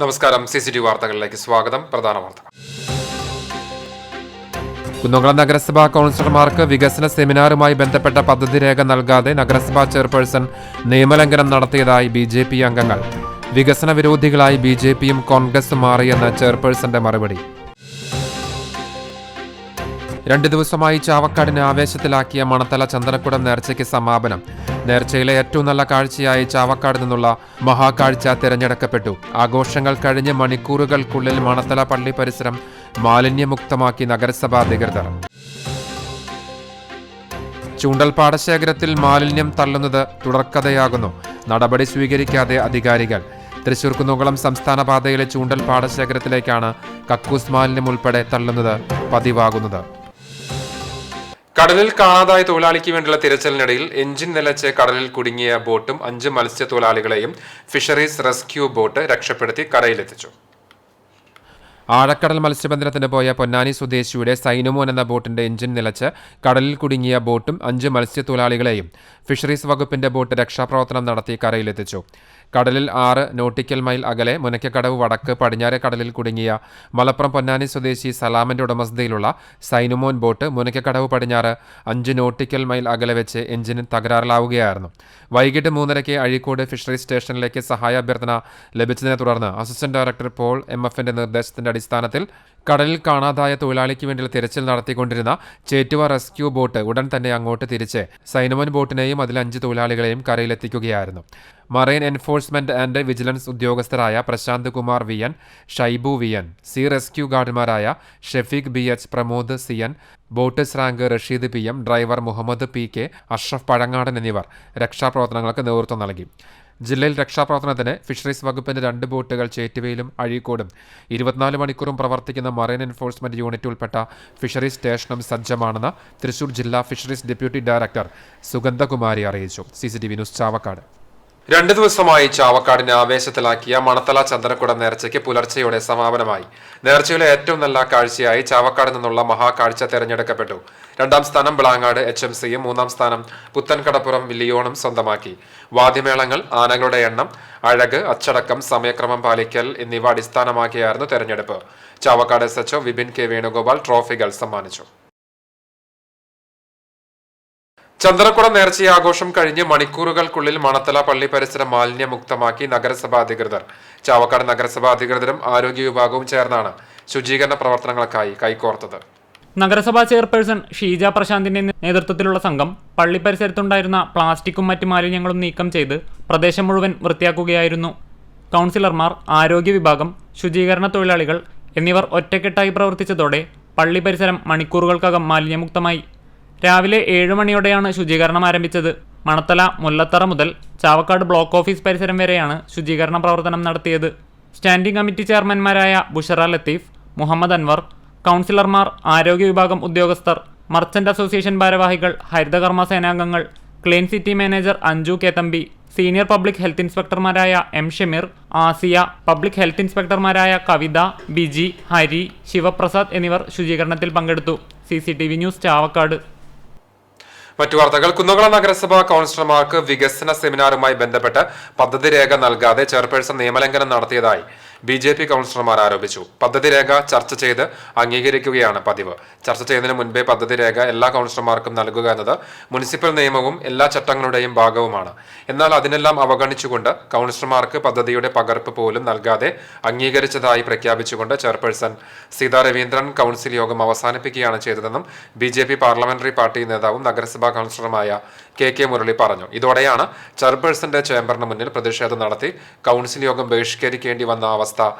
നമസ്കാരം. CCTV വാർത്തകളിലേക്ക് സ്വാഗതം. പ്രധാന വാർത്തകൾ. കുന്നംകുളം നഗരസഭാ കൗൺസിലർമാർക്ക് വികസന സെമിനാറുമായി ബന്ധപ്പെട്ട പദ്ധതി രേഖ നൽകാതെ നഗരസഭാ ചെയർപേഴ്സൺ നിയമലംഘനം നടത്തിയതായി BJP അംഗങ്ങൾ. വികസന വിരോധികളായി BJPയും കോൺഗ്രസും മാറിയെന്ന് ചെയർപേഴ്സന്റെ മറുപടി. 2 ദിവസമായി ചാവക്കാടിനെ ആവേശത്തിലാക്കിയ മണത്തല ചന്ദനക്കുടം നേർച്ചയ്ക്ക് സമാപനം. നേർച്ചയിലെ ഏറ്റവും നല്ല കാഴ്ചയായി ചാവക്കാട് നിന്നുള്ള മഹാകാഴ്ച തിരഞ്ഞെടുക്കപ്പെട്ടു. ആഘോഷങ്ങൾ കഴിഞ്ഞ് മണിക്കൂറുകൾക്കുള്ളിൽ മണത്തല പള്ളി പരിസരം മാലിന്യമുക്തമാക്കി നഗരസഭാ അധികൃതർ. ചൂണ്ടൽ പാടശേഖരത്തിൽ മാലിന്യം തള്ളുന്നത് തുടർക്കഥയാകുന്നു. നടപടി സ്വീകരിക്കാതെ അധികാരികൾ. തൃശൂർ കുന്നംകുളം സംസ്ഥാന പാതയിലെ ചൂണ്ടൽ പാടശേഖരത്തിലേക്കാണ് കക്കൂസ് മാലിന്യം ഉൾപ്പെടെ തള്ളുന്നത് പതിവാകുന്നത്. കടലിൽ കാണാതായ തൊഴിലാളിക്ക് വേണ്ടിയുള്ള തിരച്ചിലിനിടയിൽ എഞ്ചിൻ നിലച്ച് കടലിൽ കുടുങ്ങിയ ബോട്ടും 5 മത്സ്യത്തൊഴിലാളികളെയും ഫിഷറീസ് റെസ്ക്യൂ ബോട്ട് രക്ഷപ്പെടുത്തി കരയിലെത്തിച്ചു. ആഴക്കടൽ മത്സ്യബന്ധനത്തിന് പോയ പൊന്നാനി സ്വദേശിയുടെ സൈനുമോൻ എന്ന ബോട്ടിന്റെ എഞ്ചിൻ നിലച്ച് കടലിൽ കുടുങ്ങിയ ബോട്ടും 5 മത്സ്യത്തൊഴിലാളികളെയും ഫിഷറീസ് വകുപ്പിന്റെ ബോട്ട് രക്ഷാപ്രവർത്തനം നടത്തി കരയിലെത്തിച്ചു. കടലിൽ 6 നോട്ടിക്കൽ മൈൽ അകലെ മുനയ്ക്കക്കടവ് വടക്ക് പടിഞ്ഞാറെ കടലിൽ കുടുങ്ങിയ മലപ്പുറം പൊന്നാനി സ്വദേശി സലാമിന്റെ ഉടമസ്ഥതയിലുള്ള സൈനുമോൻ ബോട്ട് മുനയ്ക്കക്കടവ് പടിഞ്ഞാറ് 5 നോട്ടിക്കൽ മൈൽ അകലെ വെച്ച് എഞ്ചിന് തകരാറിലാവുകയായിരുന്നു. വൈകിട്ട് 3:30 അഴീക്കോട് ഫിഷറീസ് സ്റ്റേഷനിലേക്ക് സഹായാഭ്യർത്ഥന ലഭിച്ചതിനെ തുടർന്ന് അസിസ്റ്റന്റ് ഡയറക്ടർ പോൾ MFന്റെ നിർദ്ദേശത്തിന്റെ അടിസ്ഥാനത്തിൽ കടലിൽ കാണാതായ തൊഴിലാളിക്ക് വേണ്ടിയുള്ള തിരച്ചിൽ നടത്തിക്കൊണ്ടിരുന്ന ചേറ്റുവ റെസ്ക്യൂ ബോട്ട് ഉടൻ തന്നെ അങ്ങോട്ട് തിരിച്ച് സൈനുമോൻ ബോട്ടിനെയും അതിൽ 5 തൊഴിലാളികളെയും കരയിലെത്തിക്കുകയായിരുന്നു. മറൈൻ എൻഫോഴ്സ്മെന്റ് ആൻഡ് വിജിലൻസ് ഉദ്യോഗസ്ഥരായ Prashant Kumar VN, Shaibu VN, sea rescue ഗാർഡുമാരായ Shefeeq BH, Pramod CN, boat റാങ്ക് Rasheed PM, driver Muhammad PK, Ashraf Pazhangadan എന്നിവർ രക്ഷാപ്രവർത്തനങ്ങൾക്ക് നേതൃത്വം നൽകി. ജില്ലയിൽ രക്ഷാപ്രവർത്തനത്തിന് ഫിഷറീസ് വകുപ്പിന്റെ 2 ബോട്ടുകൾ ചേറ്റുവയിലും അഴീക്കോടും 24 മണിക്കൂറും പ്രവർത്തിക്കുന്ന മറൈൻ എൻഫോഴ്സ്മെന്റ് യൂണിറ്റ് ഉൾപ്പെട്ട ഫിഷറീസ് സ്റ്റേഷനും സജ്ജമാണെന്ന് തൃശൂർ ജില്ലാ ഫിഷറീസ് ഡെപ്യൂട്ടി ഡയറക്ടർ സുഗന്ധകുമാരി അറിയിച്ചു. CCTV news Chavakkad. 2 ദിവസമായി ചാവക്കാടിനെ ആവേശത്തിലാക്കിയ മണത്തല ചന്ദനക്കുടം നേർച്ചയ്ക്ക് പുലർച്ചെയോടെ സമാപനമായി. നേർച്ചയിലെ ഏറ്റവും നല്ല കാഴ്ചയായി ചാവക്കാട് നിന്നുള്ള മഹാകാഴ്ച തെരഞ്ഞെടുക്കപ്പെട്ടു. 2ാം സ്ഥാനം ബ്ലാങ്ങാട് HMCയും 3ാം സ്ഥാനം പുത്തൻകടപ്പുറം ലിയോണും സ്വന്തമാക്കി. വാദ്യമേളങ്ങൾ, ആനകളുടെ എണ്ണം, അഴക്, അച്ചടക്കം, സമയക്രമം പാലിക്കൽ എന്നിവ അടിസ്ഥാനമാക്കിയായിരുന്നു തെരഞ്ഞെടുപ്പ്. ചാവക്കാട് SHO വിപിൻ K വേണുഗോപാൽ ട്രോഫികൾ സമ്മാനിച്ചു. ചന്ദനക്കുടം നേർച്ചയാഘോഷം കഴിഞ്ഞ് മണിക്കൂറുകൾക്കുള്ളിൽ മണത്തല പള്ളി പരിസരം മാലിന്യമുക്തമാക്കി നഗരസഭാ അധികൃതർ. ചാവക്കാട് നഗരസഭാ അധികൃതരും ആരോഗ്യ വിഭാഗവും ചേർന്നാണ് ശുചീകരണ പ്രവർത്തനങ്ങൾക്കായി കൈകോർത്തത്. നഗരസഭാ ചെയർപേഴ്സൺ ഷീജ പ്രശാന്തിന്റെ നേതൃത്വത്തിലുള്ള സംഘം പള്ളി പരിസരത്തുണ്ടായിരുന്ന പ്ലാസ്റ്റിക്കും മറ്റ് മാലിന്യങ്ങളും നീക്കം ചെയ്ത് പ്രദേശം മുഴുവൻ വൃത്തിയാക്കുകയായിരുന്നു. കൗൺസിലർമാർ, ആരോഗ്യ വിഭാഗം, ശുചീകരണ തൊഴിലാളികൾ എന്നിവർ ഒറ്റക്കെട്ടായി പ്രവർത്തിച്ചതോടെ പള്ളി പരിസരം മണിക്കൂറുകൾക്കകം മാലിന്യമുക്തമായി. രാവിലെ 7 മണിയോടെയാണ് ശുചീകരണം ആരംഭിച്ചത്. മണത്തല, മുല്ലത്തറ മുതൽ ചാവക്കാട് ബ്ലോക്ക് ഓഫീസ് പരിസരം വരെയാണ് ശുചീകരണ പ്രവർത്തനം നടത്തിയത്. സ്റ്റാൻഡിംഗ് കമ്മിറ്റി ചെയർമാൻമാരായ ബുഷറ ലത്തീഫ്, മുഹമ്മദ് അൻവർ, കൗൺസിലർമാർ, ആരോഗ്യ വിഭാഗം ഉദ്യോഗസ്ഥർ, മർച്ചന്റ് അസോസിയേഷൻ ഭാരവാഹികൾ, ഹരിതകർമ്മ സേനാംഗങ്ങൾ, clean city manager Anju K. Thampi, senior public health ഇൻസ്പെക്ടർമാരായ M. Shameer, Asiya, public health ഇൻസ്പെക്ടർമാരായ കവിത, ബിജി, ഹരി, ശിവപ്രസാദ് എന്നിവർ ശുചീകരണത്തിൽ പങ്കെടുത്തു. CCTV news Chavakkad. മറ്റു വാർത്തകൾ. കുന്നംകുളം നഗരസഭാ കൗൺസിലർമാർക്ക് വികസന സെമിനാറുമായി ബന്ധപ്പെട്ട് പദ്ധതി രേഖ നൽകാതെ ചെയർപേഴ്സൺ നിയമലംഘനം നടത്തിയതായി BJP കൗൺസിലർമാർ ആരോപിച്ചു. പദ്ധതി രേഖ ചർച്ച ചെയ്ത് അംഗീകരിക്കുകയാണ് പതിവ്. ചർച്ച ചെയ്യുന്നതിന് മുൻപേ പദ്ധതി രേഖ എല്ലാ കൗൺസിലർമാർക്കും നൽകുക എന്നത് മുനിസിപ്പൽ നിയമവും എല്ലാ ചട്ടങ്ങളുടെയും ഭാഗവുമാണ്. എന്നാൽ അതിനെല്ലാം അവഗണിച്ചുകൊണ്ട് കൗൺസിലർമാർക്ക് പദ്ധതിയുടെ പകർപ്പ് പോലും നൽകാതെ അംഗീകരിച്ചതായി പ്രഖ്യാപിച്ചുകൊണ്ട് ചെയർപേഴ്സൺ സീതാ രവീന്ദ്രൻ കൗൺസിൽ യോഗം അവസാനിപ്പിക്കുകയാണ് ചെയ്തതെന്നും BJP പാർലമെന്ററി പാർട്ടി നേതാവും നഗരസഭാ കൗൺസിലറുമായ KK മുരളി പറഞ്ഞു. ഇതോടെയാണ് ചെയർപേഴ്സന്റെ ചേംബറിന് മുന്നിൽ പ്രതിഷേധം നടത്തി കൗൺസിൽ യോഗം ബഹിഷ്കരിക്കേണ്ടി വന്ന അവസ്ഥ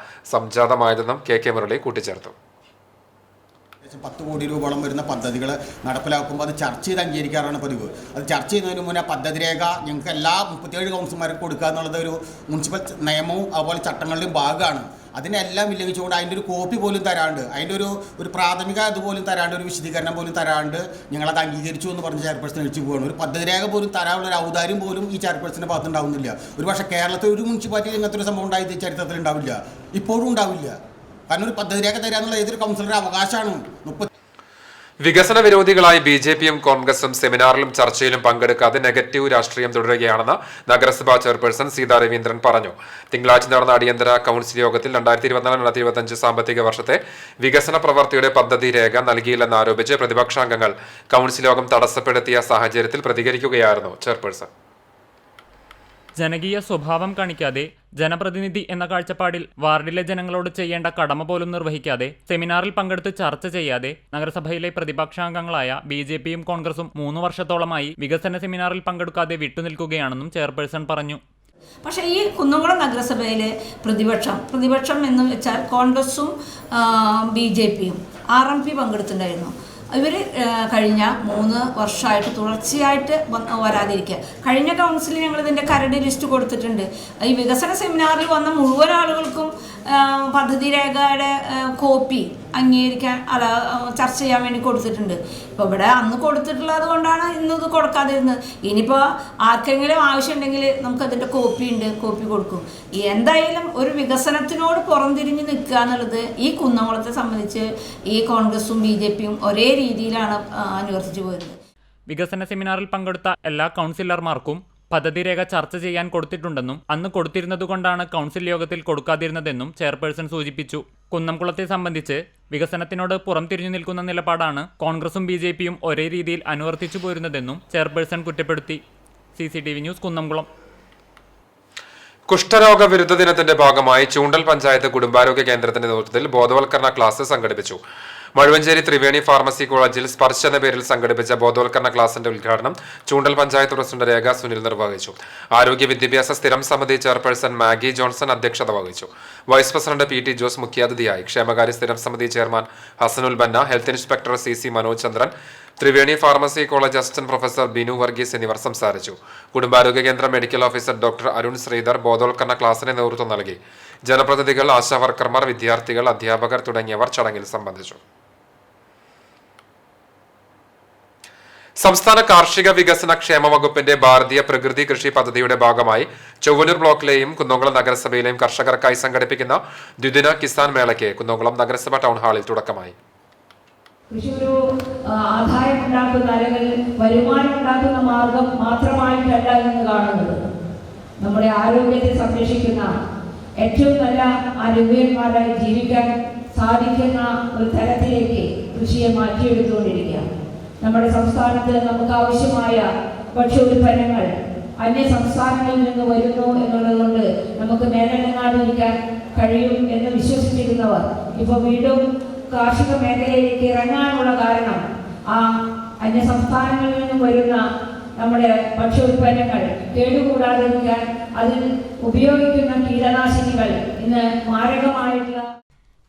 സംജാതമായതെന്നും KK മുരളി കൂട്ടിച്ചേർത്തു. 10 കോടി രൂപയോളം വരുന്ന പദ്ധതികൾ നടപ്പിലാക്കുമ്പോൾ അത് ചർച്ച ചെയ്ത് അംഗീകരിക്കാറാണ് പതിവ്. അത് ചർച്ച ചെയ്യുന്നതിന് മുന്നേ പദ്ധതി രേഖ ഞങ്ങൾക്ക് എല്ലാ 37 കൗൺസിലർമാർക്കും കൊടുക്കുക എന്നുള്ളത് ഒരു മുനിസിപ്പൽ നിയമവും അതുപോലെ ചട്ടങ്ങളുടെയും ഭാഗമാണ്. അതിനെല്ലാം വില്ലങ്ങിച്ചുകൊണ്ട് അതിൻ്റെ ഒരു കോപ്പി പോലും തരാണ്ട്, അതിൻ്റെ ഒരു പ്രാഥമിക അതുപോലും തരാണ്ട്, ഒരു വിശദീകരണം പോലും തരാണ്ട് ഞങ്ങളത് അംഗീകരിച്ചു എന്ന് പറഞ്ഞ് ചെയർപേഴ്സൺ അടിച്ചു പോവുകയാണ്. ഒരു പദ്ധതി രേഖ പോലും തരാനുള്ള ഒരു ഔദാര്യം പോലും ഈ ചെയർപേഴ്സൻ്റെ ഭാഗത്തുണ്ടാവുന്നില്ല. ഒരു പക്ഷേ കേരളത്തിൽ ഒരു മുനിസിപ്പാലിറ്റിയിൽ ഇങ്ങനത്തെ ഒരു സംഭവം ഉണ്ടായത് ചരിത്രത്തിൽ ഉണ്ടാവില്ല, ഇപ്പോഴും ഉണ്ടാവില്ല. കാരണം ഒരു പദ്ധതി രേഖ തരാന്നുള്ള ഏതൊരു കൗൺസിലറുടെ അവകാശമാണ്. വികസന വിരോധികളായി ബി.ജെ.പിയും കോൺഗ്രസും സെമിനാറിലും ചർച്ചയിലും പങ്കെടുക്കാതെ നെഗറ്റീവ് രാഷ്ട്രീയം തുടരുകയാണെന്ന് നഗരസഭാ ചെയർപേഴ്സൺ സീതാ രവീന്ദ്രൻ പറഞ്ഞു. തിങ്കളാഴ്ച നടന്ന അടിയന്തര കൌൺസിൽ യോഗത്തിൽ 2024-2025 സാമ്പത്തിക വർഷത്തെ വികസന പ്രവൃത്തിയുടെ പദ്ധതി രേഖ നൽകിയില്ലെന്നാരോപിച്ച് പ്രതിപക്ഷാംഗങ്ങൾ കൌൺസിൽ യോഗം തടസ്സപ്പെടുത്തിയ സാഹചര്യത്തിൽ പ്രതികരിക്കുകയായിരുന്നു ചെയർപേഴ്സൺ. ജനകീയ സ്വഭാവം കാണിക്കാതെ ജനപ്രതിനിധി എന്ന കാഴ്ചപ്പാടിൽ വാർഡിലെ ജനങ്ങളോട് ചെയ്യേണ്ട കടമ പോലും നിർവഹിക്കാതെ സെമിനാറിൽ പങ്കെടുത്ത് ചർച്ച ചെയ്യാതെ നഗരസഭയിലെ പ്രതിപക്ഷാംഗങ്ങളായ ബി.ജെ.പിയും കോൺഗ്രസും 3 വർഷത്തോളമായി വികസന സെമിനാറിൽ പങ്കെടുക്കാതെ വിട്ടുനിൽക്കുകയാണെന്നും ചെയർപേഴ്സൺ പറഞ്ഞു. പക്ഷേ ഈ കുന്നംകുളം നഗരസഭയിലെ പ്രതിപക്ഷം എന്ന് വെച്ചാൽ കോൺഗ്രസും ബി.ജെ.പിയും RMP പങ്കെടുത്തിട്ടുണ്ടായിരുന്നു. ഇവർ കഴിഞ്ഞ 3 വർഷമായിട്ട് തുടർച്ചയായിട്ട് വരാതിരിക്കുക. കഴിഞ്ഞ കൗൺസിലിൽ ഞങ്ങളിതിൻ്റെ കരട് ലിസ്റ്റ് കൊടുത്തിട്ടുണ്ട്. ഈ വികസന സെമിനാറിൽ വന്ന മുഴുവൻ ആളുകൾക്കും പദ്ധതി രേഖയുടെ കോപ്പി അംഗീകരിക്കാൻ ചർച്ച ചെയ്യാൻ വേണ്ടി കൊടുത്തിട്ടുണ്ട്. ഇപ്പോൾ ഇവിടെ അന്ന് കൊടുത്തിട്ടുള്ളത് കൊണ്ടാണ് ഇന്നത് കൊടുക്കാതിരുന്നത്. ഇനിയിപ്പോൾ ആർക്കെങ്കിലും ആവശ്യമുണ്ടെങ്കിൽ നമുക്കതിൻ്റെ കോപ്പി ഉണ്ട്, കോപ്പി കൊടുക്കും. എന്തായാലും ഒരു വികസനത്തിനോട് പുറംതിരിഞ്ഞ് നിൽക്കുക എന്നുള്ളത് ഈ കുന്നംകുളത്തെ സംബന്ധിച്ച് ഈ കോൺഗ്രസും ബി.ജെ.പിയും ഒരേ രീതിയിലാണ് അനുവർത്തിച്ചു പോരുന്നത്. വികസന സെമിനാറിൽ പങ്കെടുത്ത എല്ലാ കൗൺസിലർമാർക്കും പദ്ധതി രേഖ ചർച്ച ചെയ്യാൻ കൊടുത്തിട്ടുണ്ടെന്നും അന്ന് കൊടുത്തിരുന്നതുകൊണ്ടാണ് കൗൺസിൽ യോഗത്തിൽ കൊടുക്കാതിരുന്നതെന്നും ചെയർപേഴ്സൺ സൂചിപ്പിച്ചു. കുന്നംകുളത്തെ സംബന്ധിച്ച് വികസനത്തിനോട് പുറംതിരിഞ്ഞു നിൽക്കുന്ന നിലപാടാണ് കോൺഗ്രസും ബി.ജെ.പിയും ഒരേ രീതിയിൽ അനുവർത്തിച്ചു പോരുന്നതെന്നും ചെയർപേഴ്സൺ കുറ്റപ്പെടുത്തി. CCTV news Kunnamkulam. കുഷ്ഠരോഗ വിരുദ്ധ ദിനത്തിന്റെ ഭാഗമായി ചൂണ്ടൽ പഞ്ചായത്ത് കുടുംബാരോഗ്യ കേന്ദ്രത്തിന്റെ നേതൃത്വത്തിൽ ബോധവൽക്കരണ ക്ലാസ് സംഘടിപ്പിച്ചു. മഴുവഞ്ചേരി ത്രിവേണി ഫാർമസി കോളേജിൽ സ്പർശ എന്ന പേരിൽ സംഘടിപ്പിച്ച ബോധവൽക്കരണ ക്ലാസിന്റെ ഉദ്ഘാടനം ചൂണ്ടൽ പഞ്ചായത്ത് പ്രസിഡന്റ് രേഖ സുനിൽ നിർവഹിച്ചു. ആരോഗ്യ വിദ്യാഭ്യാസ സ്ഥിരം സമിതി ചെയർപേഴ്സൺ മാഗി ജോൺസൺ അധ്യക്ഷത വഹിച്ചു. വൈസ് പ്രസിഡന്റ് PT ജോസ് മുഖ്യാതിഥിയായി. ക്ഷേമകാര്യ സ്ഥിരം സമിതി chairman Hasanul Banna, health inspector CC Manoj Chandran, Triveni pharmacy college assistant professor Binu Varghese എന്നിവർ സംസാരിച്ചു. കുടുംബാരോഗ്യ കേന്ദ്ര medical officer doctor Arun Sreedhar ബോധവൽക്കരണ ക്ലാസിന് നേതൃത്വം നൽകി. ജനപ്രതിനിധികൾ, ആശാവർക്കർമാർ, വിദ്യാർത്ഥികൾ, അധ്യാപകർ തുടങ്ങിയവർ ചടങ്ങിൽ സംബന്ധിച്ചു. സംസ്ഥാന കാർഷിക വികസന ക്ഷേമ വകുപ്പിന്റെ ഭാരതീയ പ്രകൃതി കൃഷി പദ്ധതിയുടെ ഭാഗമായി ചൊവ്വനൂർ ബ്ലോക്കിലെയും കുന്നംകുളം നഗരസഭയിലെയും കർഷകർക്കായി സംഘടിപ്പിക്കുന്ന ദ്വിദിന കിസാൻ മേളയ്ക്ക് കുന്നംകുളം നഗരസഭ ടൗൺ ഹാളിൽ തുടക്കമായി. കൃഷി ഒരു ആദായം ഉണ്ടാക്കുന്ന അല്ലെങ്കിൽ വരുമാനം ഉണ്ടാക്കുന്ന മാർഗം മാത്രമായിട്ടല്ല ഇന്ന് കാണുന്നത്. നമ്മുടെ ആരോഗ്യത്തെ സംരക്ഷിക്കുന്ന ഏറ്റവും നല്ല ആരോഗ്യന്മാരായി ജീവിക്കാൻ സാധിക്കുന്ന ഒരു തലത്തിലേക്ക് കൃഷിയെ മാറ്റിയെടുത്തുകൊണ്ടിരിക്കുക. നമ്മുടെ സംസ്ഥാനത്ത് നമുക്ക് ആവശ്യമായ ഭക്ഷ്യോൽപ്പന്നങ്ങൾ അന്യ സംസ്ഥാനങ്ങളിൽ നിന്ന് വരുന്നു എന്നുള്ളതുകൊണ്ട് നമുക്ക് മേലനങ്ങാതിരിക്കാൻ കഴിയും എന്ന് വിശ്വസിച്ചിരുന്നവർ ഇപ്പോൾ വീണ്ടും കാർഷിക മേഖലയിലേക്ക് ഇറങ്ങാനുള്ള കാരണം ആ അന്യ സംസ്ഥാനങ്ങളിൽ നിന്നും വരുന്ന നമ്മുടെ ഭക്ഷ്യോൽപ്പന്നങ്ങൾ കേടുകൂടാതിരിക്കാൻ അതിൽ ഉപയോഗിക്കുന്ന കീടനാശിനികൾ ഇന്ന് മാരകമായിട്ടുള്ള.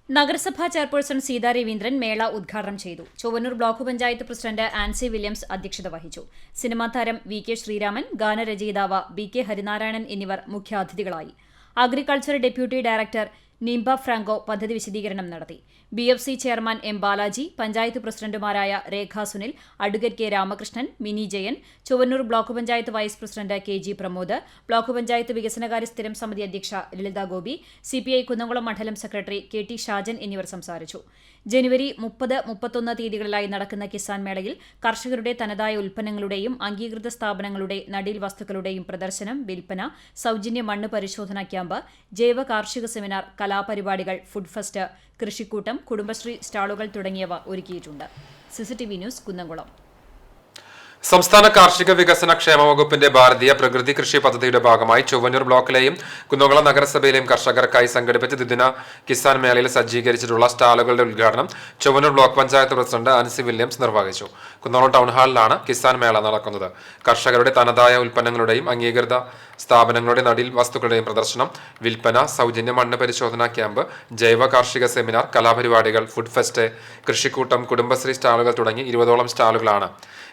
നഗരസഭാ ചെയർപേഴ്സൺ സീതാ രവീന്ദ്രൻ മേള ഉദ്ഘാടനം ചെയ്തു. Chowwanur block panchayat president Ancy Williams അധ്യക്ഷത വഹിച്ചു. സിനിമാ താരം VK ശ്രീരാമൻ, ഗാനരചയിതാവ് BK ഹരിനാരായണൻ എന്നിവർ മുഖ്യാതിഥികളായി. Agriculture deputy director Nimba Franco പദ്ധതി വിശദീകരണം നടത്തി. BFC chairman M Balaji, panchayat പ്രസിഡന്റുമാരായ Rekha Sunil, advocate K Ramakrishnan, Mini Jayan, Chowwannur block panchayat vice president KG Pramod, block panchayat വികസനകാര്യ സ്ഥിരം സമിതി അധ്യക്ഷ ലളിത ഗോപി, CPI കുന്നംകുളം മണ്ഡലം സെക്രട്ടറി KT ഷാജൻ എന്നിവർ സംസാരിച്ചു. ജനുവരി 30, 31 തീയതികളിലായി നടക്കുന്ന കിസാൻ മേളയിൽ കർഷകരുടെ തനതായ ഉൽപ്പന്നങ്ങളുടെയും അംഗീകൃത സ്ഥാപനങ്ങളുടെ നടീൽ വസ്തുക്കളുടെയും പ്രദർശനം, വിൽപ്പന, സൗജന്യ മണ്ണ് പരിശോധനാ ക്യാമ്പ്, ജൈവ കാർഷിക സെമിനാർ, കലാപരിപാടികൾ, ഫുഡ് ഫെസ്റ്റ്, കൃഷിക്കൂട്ടം, കുടുംബശ്രീ സ്റ്റാളുകൾ തുടങ്ങിയവ ഒരുക്കിയിട്ടുണ്ട്. CCTV news Kunnamkulam. സംസ്ഥാന കാർഷിക വികസന ക്ഷേമ വകുപ്പിന്റെ ഭാരതീയ പ്രകൃതി കൃഷി പദ്ധതിയുടെ ഭാഗമായി ചൊവ്വനൂർ ബ്ലോക്കിലെയും കുന്നംകുളം നഗരസഭയിലെയും കർഷകർക്കായി സംഘടിപ്പിച്ച ദ്വിദിന കിസാൻ മേളയിൽ സജ്ജീകരിച്ചിട്ടുള്ള സ്റ്റാളുകളുടെ ഉദ്ഘാടനം Chowwanur block panchayat president Ancy Williams നിർവഹിച്ചു. കുന്നംകുളം ടൗൺ ഹാളിലാണ് കിസാൻ മേള നടക്കുന്നത്. കർഷകരുടെ തനതായ ഉൽപ്പന്നങ്ങളുടെയും അംഗീകൃത സ്ഥാപനങ്ങളുടെ നടീൽ വസ്തുക്കളുടെയും പ്രദർശനം, വിൽപ്പന, സൗജന്യ മണ്ണ് പരിശോധനാ ക്യാമ്പ്, ജൈവ കാർഷിക സെമിനാർ, കലാപരിപാടികൾ, ഫുഡ് ഫെസ്റ്റ്, കൃഷിക്കൂട്ടം, കുടുംബശ്രീ സ്റ്റാളുകൾ തുടങ്ങി 20ഓളം സ്റ്റാളുകളാണ്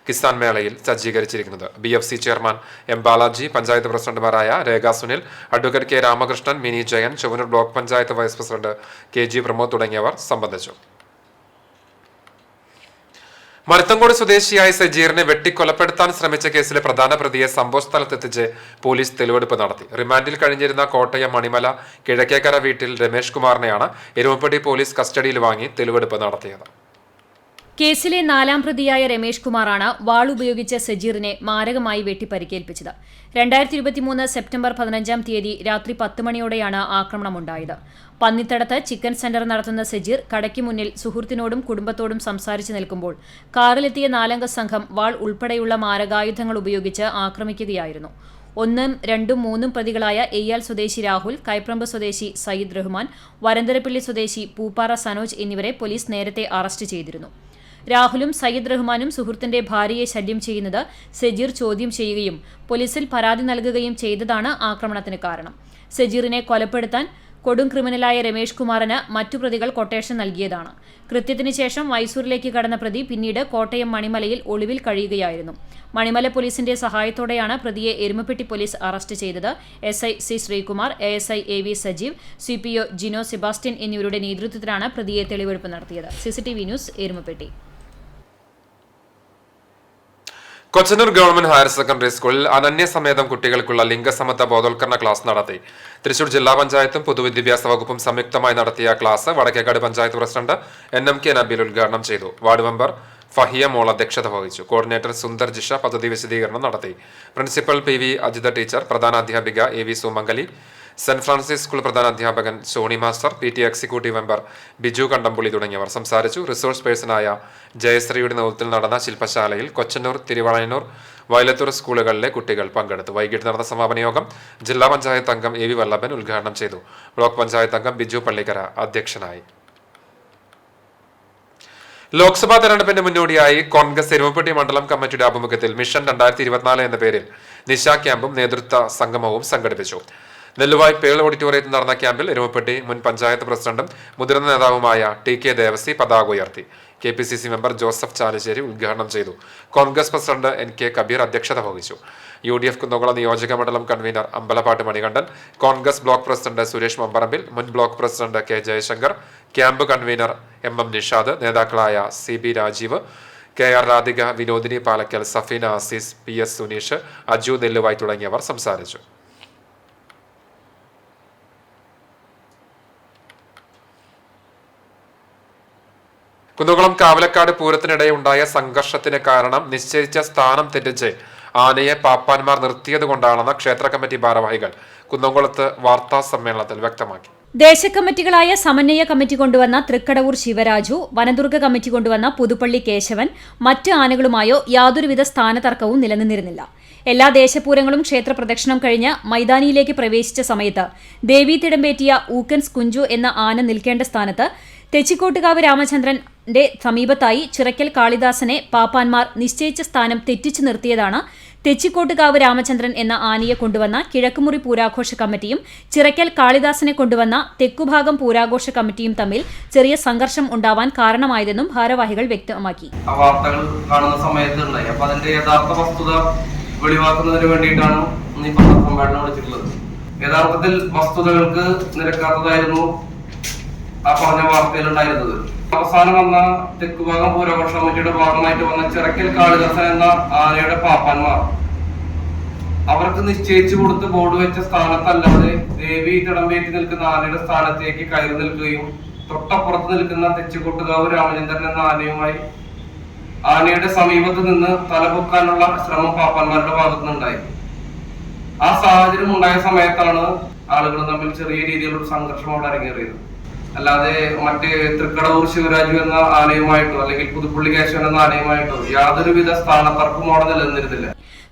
കിസാൻ മേളയിൽ സജ്ജീകരിച്ചിരിക്കുന്നത്. BFC chairman M Balaji, panchayat പ്രസിഡന്റുമാരായ Rekha Sunil, advocate K Ramakrishnan, Mini Jayan, Chowwannur block panchayat vice president KG Pramod തുടങ്ങിയവർ സംബന്ധിച്ചു. മരത്തങ്കോട് സ്വദേശിയായ സജീറിനെ വെട്ടിക്കൊലപ്പെടുത്താൻ ശ്രമിച്ച കേസിലെ പ്രധാന പ്രതിയെ സംഭവസ്ഥലത്തെത്തിച്ച് പോലീസ് തെളിവെടുപ്പ് നടത്തി. റിമാൻഡിൽ കഴിഞ്ഞിരുന്ന കോട്ടയം മണിമല കിഴക്കേക്കര വീട്ടിൽ രമേഷ് കുമാറിനെയാണ് എരുമപ്പെട്ടി പോലീസ് കസ്റ്റഡിയിൽ വാങ്ങി തെളിവെടുപ്പ് നടത്തിയത്. കേസിലെ 4ാം പ്രതിയായ രമേഷ് കുമാറാണ് വാളുപയോഗിച്ച സജീറിനെ മാരകമായി വെട്ടി പരിക്കേൽപ്പിച്ചത്. 2023 സെപ്റ്റംബർ 15 തീയതി രാത്രി 10 മണിയോടെയാണ് ആക്രമണമുണ്ടായത്. പന്നിത്തടത്ത് ചിക്കൻ സെന്റർ നടത്തുന്ന സജീർ കടയ്ക്ക് മുന്നിൽ സുഹൃത്തിനോടും കുടുംബത്തോടും സംസാരിച്ചു നിൽക്കുമ്പോൾ കാറിലെത്തിയ 4 അംഗ സംഘം വാൾ ഉൾപ്പെടെയുള്ള മാരകായുധങ്ങൾ ഉപയോഗിച്ച് ആക്രമിക്കുകയായിരുന്നു. 1, 2, 3 പ്രതികളായ എയ്യാൽ സ്വദേശി രാഹുൽ, കൈപ്രമ്പ് സ്വദേശി സയ്യിദ് റഹ്മാൻ, വരന്തരപ്പള്ളി സ്വദേശി പൂപ്പാറ സനോജ് എന്നിവരെ പോലീസ് നേരത്തെ അറസ്റ്റ് ചെയ്തിരുന്നു. രാഹുലും സയ്യിദ് റഹ്മാനും സുഹൃത്തിന്റെ ഭാര്യയെ ശല്യം ചെയ്യുന്നത് സജീർ ചോദ്യം ചെയ്യുകയും പോലീസിൽ പരാതി നൽകുകയും ചെയ്തതാണ് ആക്രമണത്തിന് കാരണം. സജീറിനെ കൊലപ്പെടുത്താൻ കൊടും ക്രിമിനലായ രമേഷ് കുമാറിന് മറ്റു പ്രതികൾ കൊട്ടേഷൻ നൽകിയതാണ്. കൃത്യത്തിന് ശേഷം മൈസൂരിലേക്ക് കടന്ന പ്രതി പിന്നീട് കോട്ടയം മണിമലയിൽ ഒളിവിൽ കഴിയുകയായിരുന്നു. മണിമല പോലീസിന്റെ സഹായത്തോടെയാണ് പ്രതിയെ എരുമപ്പെട്ടി പോലീസ് അറസ്റ്റ് ചെയ്തത്. SI C Sreekumar, ASI AV Sajeev, CPO Jino Sebastian എന്നിവരുടെ നേതൃത്വത്തിലാണ് പ്രതിയെ തെളിവെടുപ്പ് നടത്തിയത്. CCTV news, Erumapetty. Kochanur government higher secondary സ്കൂളിൽ അനന്യസമേതം കുട്ടികൾക്കുള്ള ലിംഗസമത്വ ബോധവൽക്കരണ ക്ലാസ് നടത്തി. തൃശൂർ ജില്ലാ പഞ്ചായത്തും പൊതുവിദ്യാഭ്യാസ വകുപ്പും സംയുക്തമായി നടത്തിയ class Vadakkekad panchayat president NMK Nabeel ഉദ്ഘാടനം ചെയ്തു. വാർഡ് മെമ്പർ ഫഹിയ മോൾ അധ്യക്ഷത വഹിച്ചു. കോർഡിനേറ്റർ സുന്ദർ ജിഷ പദ്ധതി വിശദീകരണം നടത്തി. പ്രിൻസിപ്പൽ PV അജിത ടീച്ചർ, പ്രധാനാധ്യാപിക AV Sumangali, saint Francis school പ്രധാനാധ്യാപകൻ Soni master, PT executive member Biju Kandampully തുടങ്ങിയവർ സംസാരിച്ചു. റിസോഴ്സ് പേഴ്സണായ ജയശ്രീയുടെ നേതൃത്വത്തിൽ നടന്ന ശില്പശാലയിൽ കൊച്ചന്നൂർ, തിരുവളയന്നൂർ, വയലത്തൂർ സ്കൂളുകളിലെ കുട്ടികൾ പങ്കെടുത്തു. വൈകിട്ട് നടന്ന സമാപന യോഗം ജില്ലാ പഞ്ചായത്ത് അംഗം AV വല്ലഭൻ ഉദ്ഘാടനം ചെയ്തു. ബ്ലോക്ക് പഞ്ചായത്ത് അംഗം ബിജു പള്ളിക്കര അധ്യക്ഷനായി. ലോക്സഭാ തെരഞ്ഞെടുപ്പിന്റെ മുന്നോടിയായി കോൺഗ്രസ് എരുമപ്പെട്ടി മണ്ഡലം കമ്മിറ്റിയുടെ ആഭിമുഖ്യത്തിൽ മിഷൻ 2024 എന്ന പേരിൽ നിശ ക്യാമ്പും നേതൃത്വ സംഗമവും സംഘടിപ്പിച്ചു. നെല്ലുവായ് പേൾ ഓഡിറ്റോറിയത്തിൽ നടന്ന ക്യാമ്പിൽ എരുമപ്പെട്ടി മുൻ പഞ്ചായത്ത് പ്രസിഡന്റും മുതിർന്ന നേതാവുമായ TK ദേവസി പതാക ഉയർത്തി. KPCC മെമ്പർ ജോസഫ് ചാലിശ്ശേരി ഉദ്ഘാടനം ചെയ്തു. കോൺഗ്രസ് പ്രസിഡന്റ് NK കബീർ അധ്യക്ഷത വഹിച്ചു. UDF കുന്നംകുളം നിയോജക മണ്ഡലം convener Ambalappattu Manikandan, Congress block president Suresh Mambarambil, മുൻ block president K Jayashankar, camp convener MM Nishad, നേതാക്കളായ CB Rajeev, KR Radhika, Vinodini Palakkal, Safina Azeez, PS Suneesh, Aju Nelluvai തുടങ്ങിയവർ സംസാരിച്ചു. കുന്നംകുളം കാവലക്കാട് പൂരത്തിനിടെ ഉണ്ടായ സംഘർഷത്തിന് കാരണം നിശ്ചയിച്ച സ്ഥാനം തെറ്റിച്ച് ആനയെ പാപ്പാന്മാർ നിർത്തിയതുകൊണ്ടാണെന്ന് ക്ഷേത്ര കമ്മിറ്റി ഭാരവാഹികൾ കുന്നംകുളത്ത് വാർത്താ സമ്മേളനത്തിൽ വ്യക്തമാക്കി. ദേശകമ്മിറ്റികളായ സമന്വയ കമ്മിറ്റി കൊണ്ടുവന്ന തൃക്കടവൂർ ശിവരാജു, വനദുർഗ കമ്മിറ്റി കൊണ്ടുവന്ന പുതുപ്പള്ളി കേശവൻ മറ്റ് ആനകളുമായോ യാതൊരുവിധ സ്ഥാനതർക്കവും നിലനിന്നിരുന്നില്ല. എല്ലാ ദേശപൂരങ്ങളും ക്ഷേത്ര പ്രദക്ഷിണം കഴിഞ്ഞ് മൈതാനിയിലേക്ക് പ്രവേശിച്ച സമയത്ത് ദേവീ തിടമ്പേറ്റിയ ഊക്കൻസ് കുഞ്ചു എന്ന ആന നിൽക്കേണ്ട സ്ഥാനത്ത് തെച്ചിക്കോട്ടുകാവ് രാമചന്ദ്രന്റെ സമീപത്തായി ചിറക്കൽ കാളിദാസനെ പാപ്പാന്മാർ നിശ്ചയിച്ച സ്ഥാനം തെറ്റിച്ചു നിർത്തിയതാണ് തെച്ചിക്കോട്ടുകാവ് രാമചന്ദ്രൻ എന്ന ആനയെ കൊണ്ടുവന്ന കിഴക്കുമുറി പൂരാഘോഷ കമ്മിറ്റിയും ചിറക്കൽ കാളിദാസനെ കൊണ്ടുവന്ന തെക്കുഭാഗം പൂരാഘോഷ കമ്മിറ്റിയും തമ്മിൽ ചെറിയ സംഘർഷം ഉണ്ടാവാൻ കാരണമായതെന്നും ഭാരവാഹികൾ വ്യക്തമാക്കി. വാർത്തകൾ കാണുന്ന സമയത്തുണ്ടായി. അപ്പൊ അതിന്റെ യഥാർത്ഥ വസ്തുത വെളിവാക്കുന്നതിന് വേണ്ടിയിട്ടാണ് ഈ സമ്മേളനം വിളിച്ചിട്ടുള്ളത്. യഥാർത്ഥത്തിൽ വസ്തുതകൾക്ക് നിരക്കാത്തതായിരുന്നു ആ പറഞ്ഞ വാർത്തയിലുണ്ടായിരുന്നത്. അവസാനം വന്ന തെക്കുഭാഗം പൂരാഘോഷ കമ്മിറ്റിയുടെ ഭാഗമായിട്ട് വന്ന ചിറക്കൽ കാളിദാസൻ എന്ന ആനയുടെ പാപ്പാന്മാർ അവർക്ക് നിശ്ചയിച്ചു കൊടുത്ത് ബോർഡ് വെച്ച സ്ഥാനത്തല്ലാതെ ദേവി തിടമ്പേറ്റി നിൽക്കുന്ന ആനയുടെ സ്ഥാനത്തേക്ക് കയറി നിൽക്കുകയും തൊട്ടപ്പുറത്ത് നിൽക്കുന്ന തെച്ചിക്കോട്ടുകാവ് രാമചന്ദ്രൻ എന്ന ആനയുമായി ആനയുടെ സമീപത്ത് നിന്ന് തലപൊക്കാനുള്ള ശ്രമം പാപ്പാന്മാരുടെ ഭാഗത്തു നിന്നുണ്ടായി. ആ സാഹചര്യം ഉണ്ടായ സമയത്താണ് ആളുകൾ തമ്മിൽ ചെറിയ രീതിയിലുള്ള സംഘർഷം അവിടെ അരങ്ങേറിയത്. അല്ലാതെ മറ്റ് തൃക്കടവൂർ ശിവരാജു എന്ന ആനയുമായിട്ടോ അല്ലെങ്കിൽ പുതുപ്പള്ളി കേശവൻ എന്ന ആനയുമായിട്ടോ യാതൊരുവിധ സ്ഥാനത്തർക്കവും അവിടെ നിലനിന്നിരുന്നില്ല.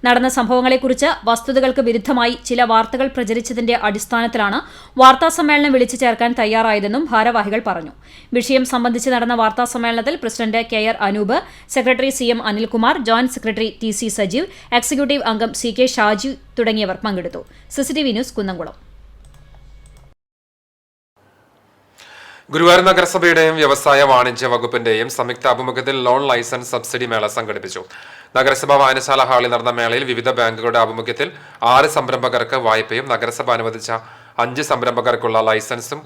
നടന്ന സംഭവങ്ങളെക്കുറിച്ച് വസ്തുതകൾക്ക് വിരുദ്ധമായി ചില വാർത്തകൾ പ്രചരിച്ചതിന്റെ അടിസ്ഥാനത്തിലാണ് വാർത്താസമ്മേളനം വിളിച്ചു ചേർക്കാൻ തയ്യാറായതെന്നും ഭാരവാഹികൾ പറഞ്ഞു. വിഷയം സംബന്ധിച്ച് നടന്ന വാർത്താസമ്മേളനത്തിൽ president KR Anoop, secretary CM Anilkumar, joint secretary TC Sajeev, executive അംഗം CK ഷാജി തുടങ്ങിയവർ പങ്കെടുത്തു. CCTV news, Kunnamkulam. ഗുരുവായൂർ നഗരസഭയുടെയും വ്യവസായ വാണിജ്യ വകുപ്പിന്റെയും സംയുക്ത ആഭിമുഖ്യത്തിൽ ലോൺ ലൈസൻസ് സബ്സിഡി മേള സംഘടിപ്പിച്ചു. നഗരസഭ വായനശാല ഹാളിൽ നടന്ന മേളയിൽ വിവിധ ബാങ്കുകളുടെ ആഭിമുഖ്യത്തിൽ 6 സംരംഭകർക്ക് വായ്പയും നഗരസഭ അനുവദിച്ച 5 സംരംഭകർക്കുള്ള ലൈസൻസും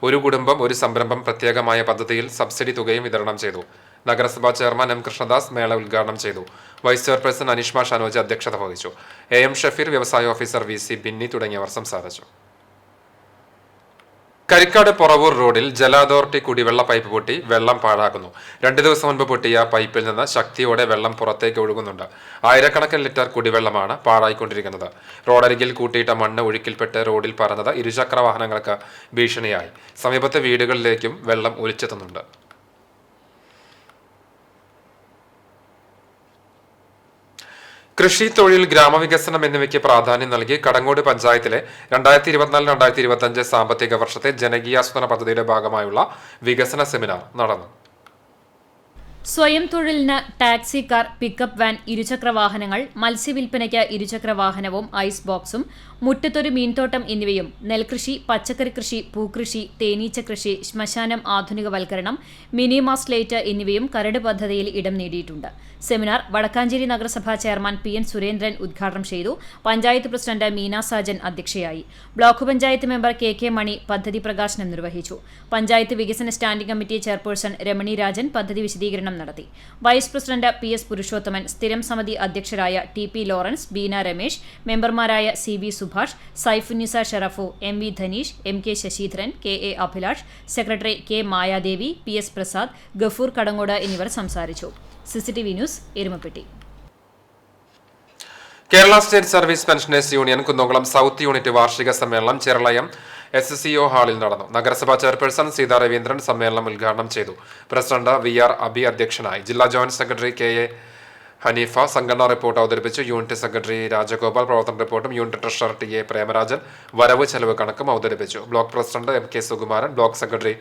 ഒരു കുടുംബം ഒരു സംരംഭം പ്രത്യേകമായ പദ്ധതിയിൽ സബ്സിഡി തുകയും വിതരണം ചെയ്തു. നഗരസഭാ ചെയർമാൻ M കൃഷ്ണദാസ് മേള ഉദ്ഘാടനം ചെയ്തു. വൈസ് ചെയർപേഴ്സൺ അനിഷ്മ ഷനോജ് അധ്യക്ഷത വഹിച്ചു. AM ഷഫീർ, വ്യവസായ ഓഫീസർ VC ബിന്നി തുടങ്ങിയവർ സംസാരിച്ചു. കരിക്കാട് പൊറവൂർ റോഡിൽ ജല അതോറിറ്റി കുടിവെള്ള പൈപ്പ് പൊട്ടി വെള്ളം പാഴാക്കുന്നു. 2 ദിവസം മുൻപ് പൊട്ടിയ പൈപ്പിൽ നിന്ന് ശക്തിയോടെ വെള്ളം പുറത്തേക്ക് ഒഴുകുന്നുണ്ട്. ആയിരക്കണക്കിന് ലിറ്റർ കുടിവെള്ളമാണ് പാഴായിക്കൊണ്ടിരിക്കുന്നത്. റോഡരികിൽ കൂട്ടിയിട്ട മണ്ണ് ഒഴുക്കിൽപ്പെട്ട് റോഡിൽ പറന്നത് ഇരുചക്ര വാഹനങ്ങൾക്ക് ഭീഷണിയായി. സമീപത്തെ വീടുകളിലേക്കും വെള്ളം ഒലിച്ചെത്തുന്നുണ്ട്. കൃഷി, തൊഴിൽ, ഗ്രാമവികസനം എന്നിവയ്ക്ക് പ്രാധാന്യം നൽകി കടങ്ങോട് പഞ്ചായത്തിലെ 2024-2025 സാമ്പത്തിക വർഷത്തെ ജനകീയാസൂത്രണ പദ്ധതിയുടെ ഭാഗമായുള്ള വികസന സെമിനാർ നടന്നു. സ്വയം തൊഴിലിന് ടാക്സി കാർ, പിക്കപ്പ് വാൻ, ഇരുചക്ര വാഹനങ്ങൾ, മത്സ്യവില്പനയ്ക്ക് ഇരുചക്ര വാഹനവും ഐസ് ബോക്സും, മുറ്റത്തൊരു മീൻതോട്ടം എന്നിവയും, നെൽകൃഷി, പച്ചക്കറി കൃഷി, പൂക്കൃഷി, തേനീച്ച കൃഷി, ശ്മശാനം ആധുനികവൽക്കരണം, മിനിമാസ് ലൈറ്റ് എന്നിവയും കരട് പദ്ധതിയിൽ ഇടം നേടിയിട്ടുണ്ട്. സെമിനാർ വടക്കാഞ്ചേരി നഗരസഭാ ചെയർമാൻ PN സുരേന്ദ്രൻ ഉദ്ഘാടനം ചെയ്തു. പഞ്ചായത്ത് പ്രസിഡന്റ് മീന സാജൻ അധ്യക്ഷയായി. Block panchayat member KK Mani പദ്ധതി പ്രകാശനം നിർവഹിച്ചു. പഞ്ചായത്ത് വികസന standing committee chairperson Ramani Rajan പദ്ധതി വിശദീകരണം നടത്തി. വൈസ് പ്രസിഡന്റ് PS പുരുഷോത്തമൻ, സ്ഥിരം സമിതി അധ്യക്ഷരായ TP ലോറൻസ്, ബീന രമേശ്, മെമ്പർമാരായ CB Subhash, Saifunnisa Sharafu, MV Dhaneesh, MK Sasidharan, KA Abhilash, secretary K Mayadevi, PS Prasad, Gafoor Kadangode എന്നിവർ സംസാരിച്ചു. CCTV news, Erumapetty. Kerala state service pensioners union Kunnamkulam south unit വാർഷിക സമ്മേളനം ചെറളയം SCO ഹാളിൽ നടന്നു. നഗരസഭാ ചെയർപേഴ്സൺ സീതാ രവീന്ദ്രൻ സമ്മേളനം ഉദ്ഘാടനം ചെയ്തു. പ്രസിഡന്റ് VR അബി അധ്യക്ഷനായി. ജില്ലാ ജോയിന്റ് സെക്രട്ടറി KA ഹനീഫ സംഘടനാ റിപ്പോർട്ട് അവതരിപ്പിച്ചു. യൂണിറ്റ് സെക്രട്ടറി രാജഗോപാൽ പ്രവർത്തന റിപ്പോർട്ടും യൂണിറ്റ് ട്രഷറർ TA പ്രേമരാജൻ വരവ് ചെലവ് കണക്കും അവതരിപ്പിച്ചു. Block president MK Sukumaran, block secretary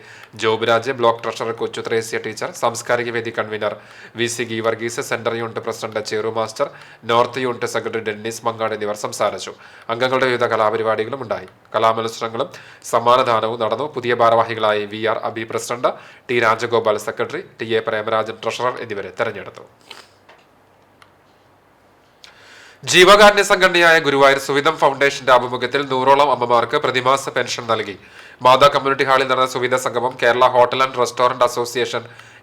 Jobiraj, block treasurer Kochu Thresia teacher, സാംസ്കാരിക വേദി convener VC Geevarghese, central unit president Cheru master, north unit secretary Dennis Mangad എന്നിവർ സംസാരിച്ചു. അംഗങ്ങളുടെ വിവിധ കലാപരിപാടികളും ഉണ്ടായി. കലാമത്സരങ്ങളും സമ്മാനദാനവും നടന്നു. പുതിയ ഭാരവാഹികളായി VR Abi president, T Rajagopal secretary, TA Premarajan treasurer എന്നിവരെ തെരഞ്ഞെടുത്തു. ജീവകാരുണ്യ സംഘടനയായ ഗുരുവായൂർ സുവിധം ഫൗണ്ടേഷന്റെ ആഭിമുഖ്യത്തിൽ 100ഓളം അമ്മമാർക്ക് പ്രതിമാസ പെൻഷൻ നൽകി. മാതാ കമ്മ്യൂണിറ്റി ഹാളിൽ നടന്ന സുവിധ സംഗമം Kerala hotel and restaurant association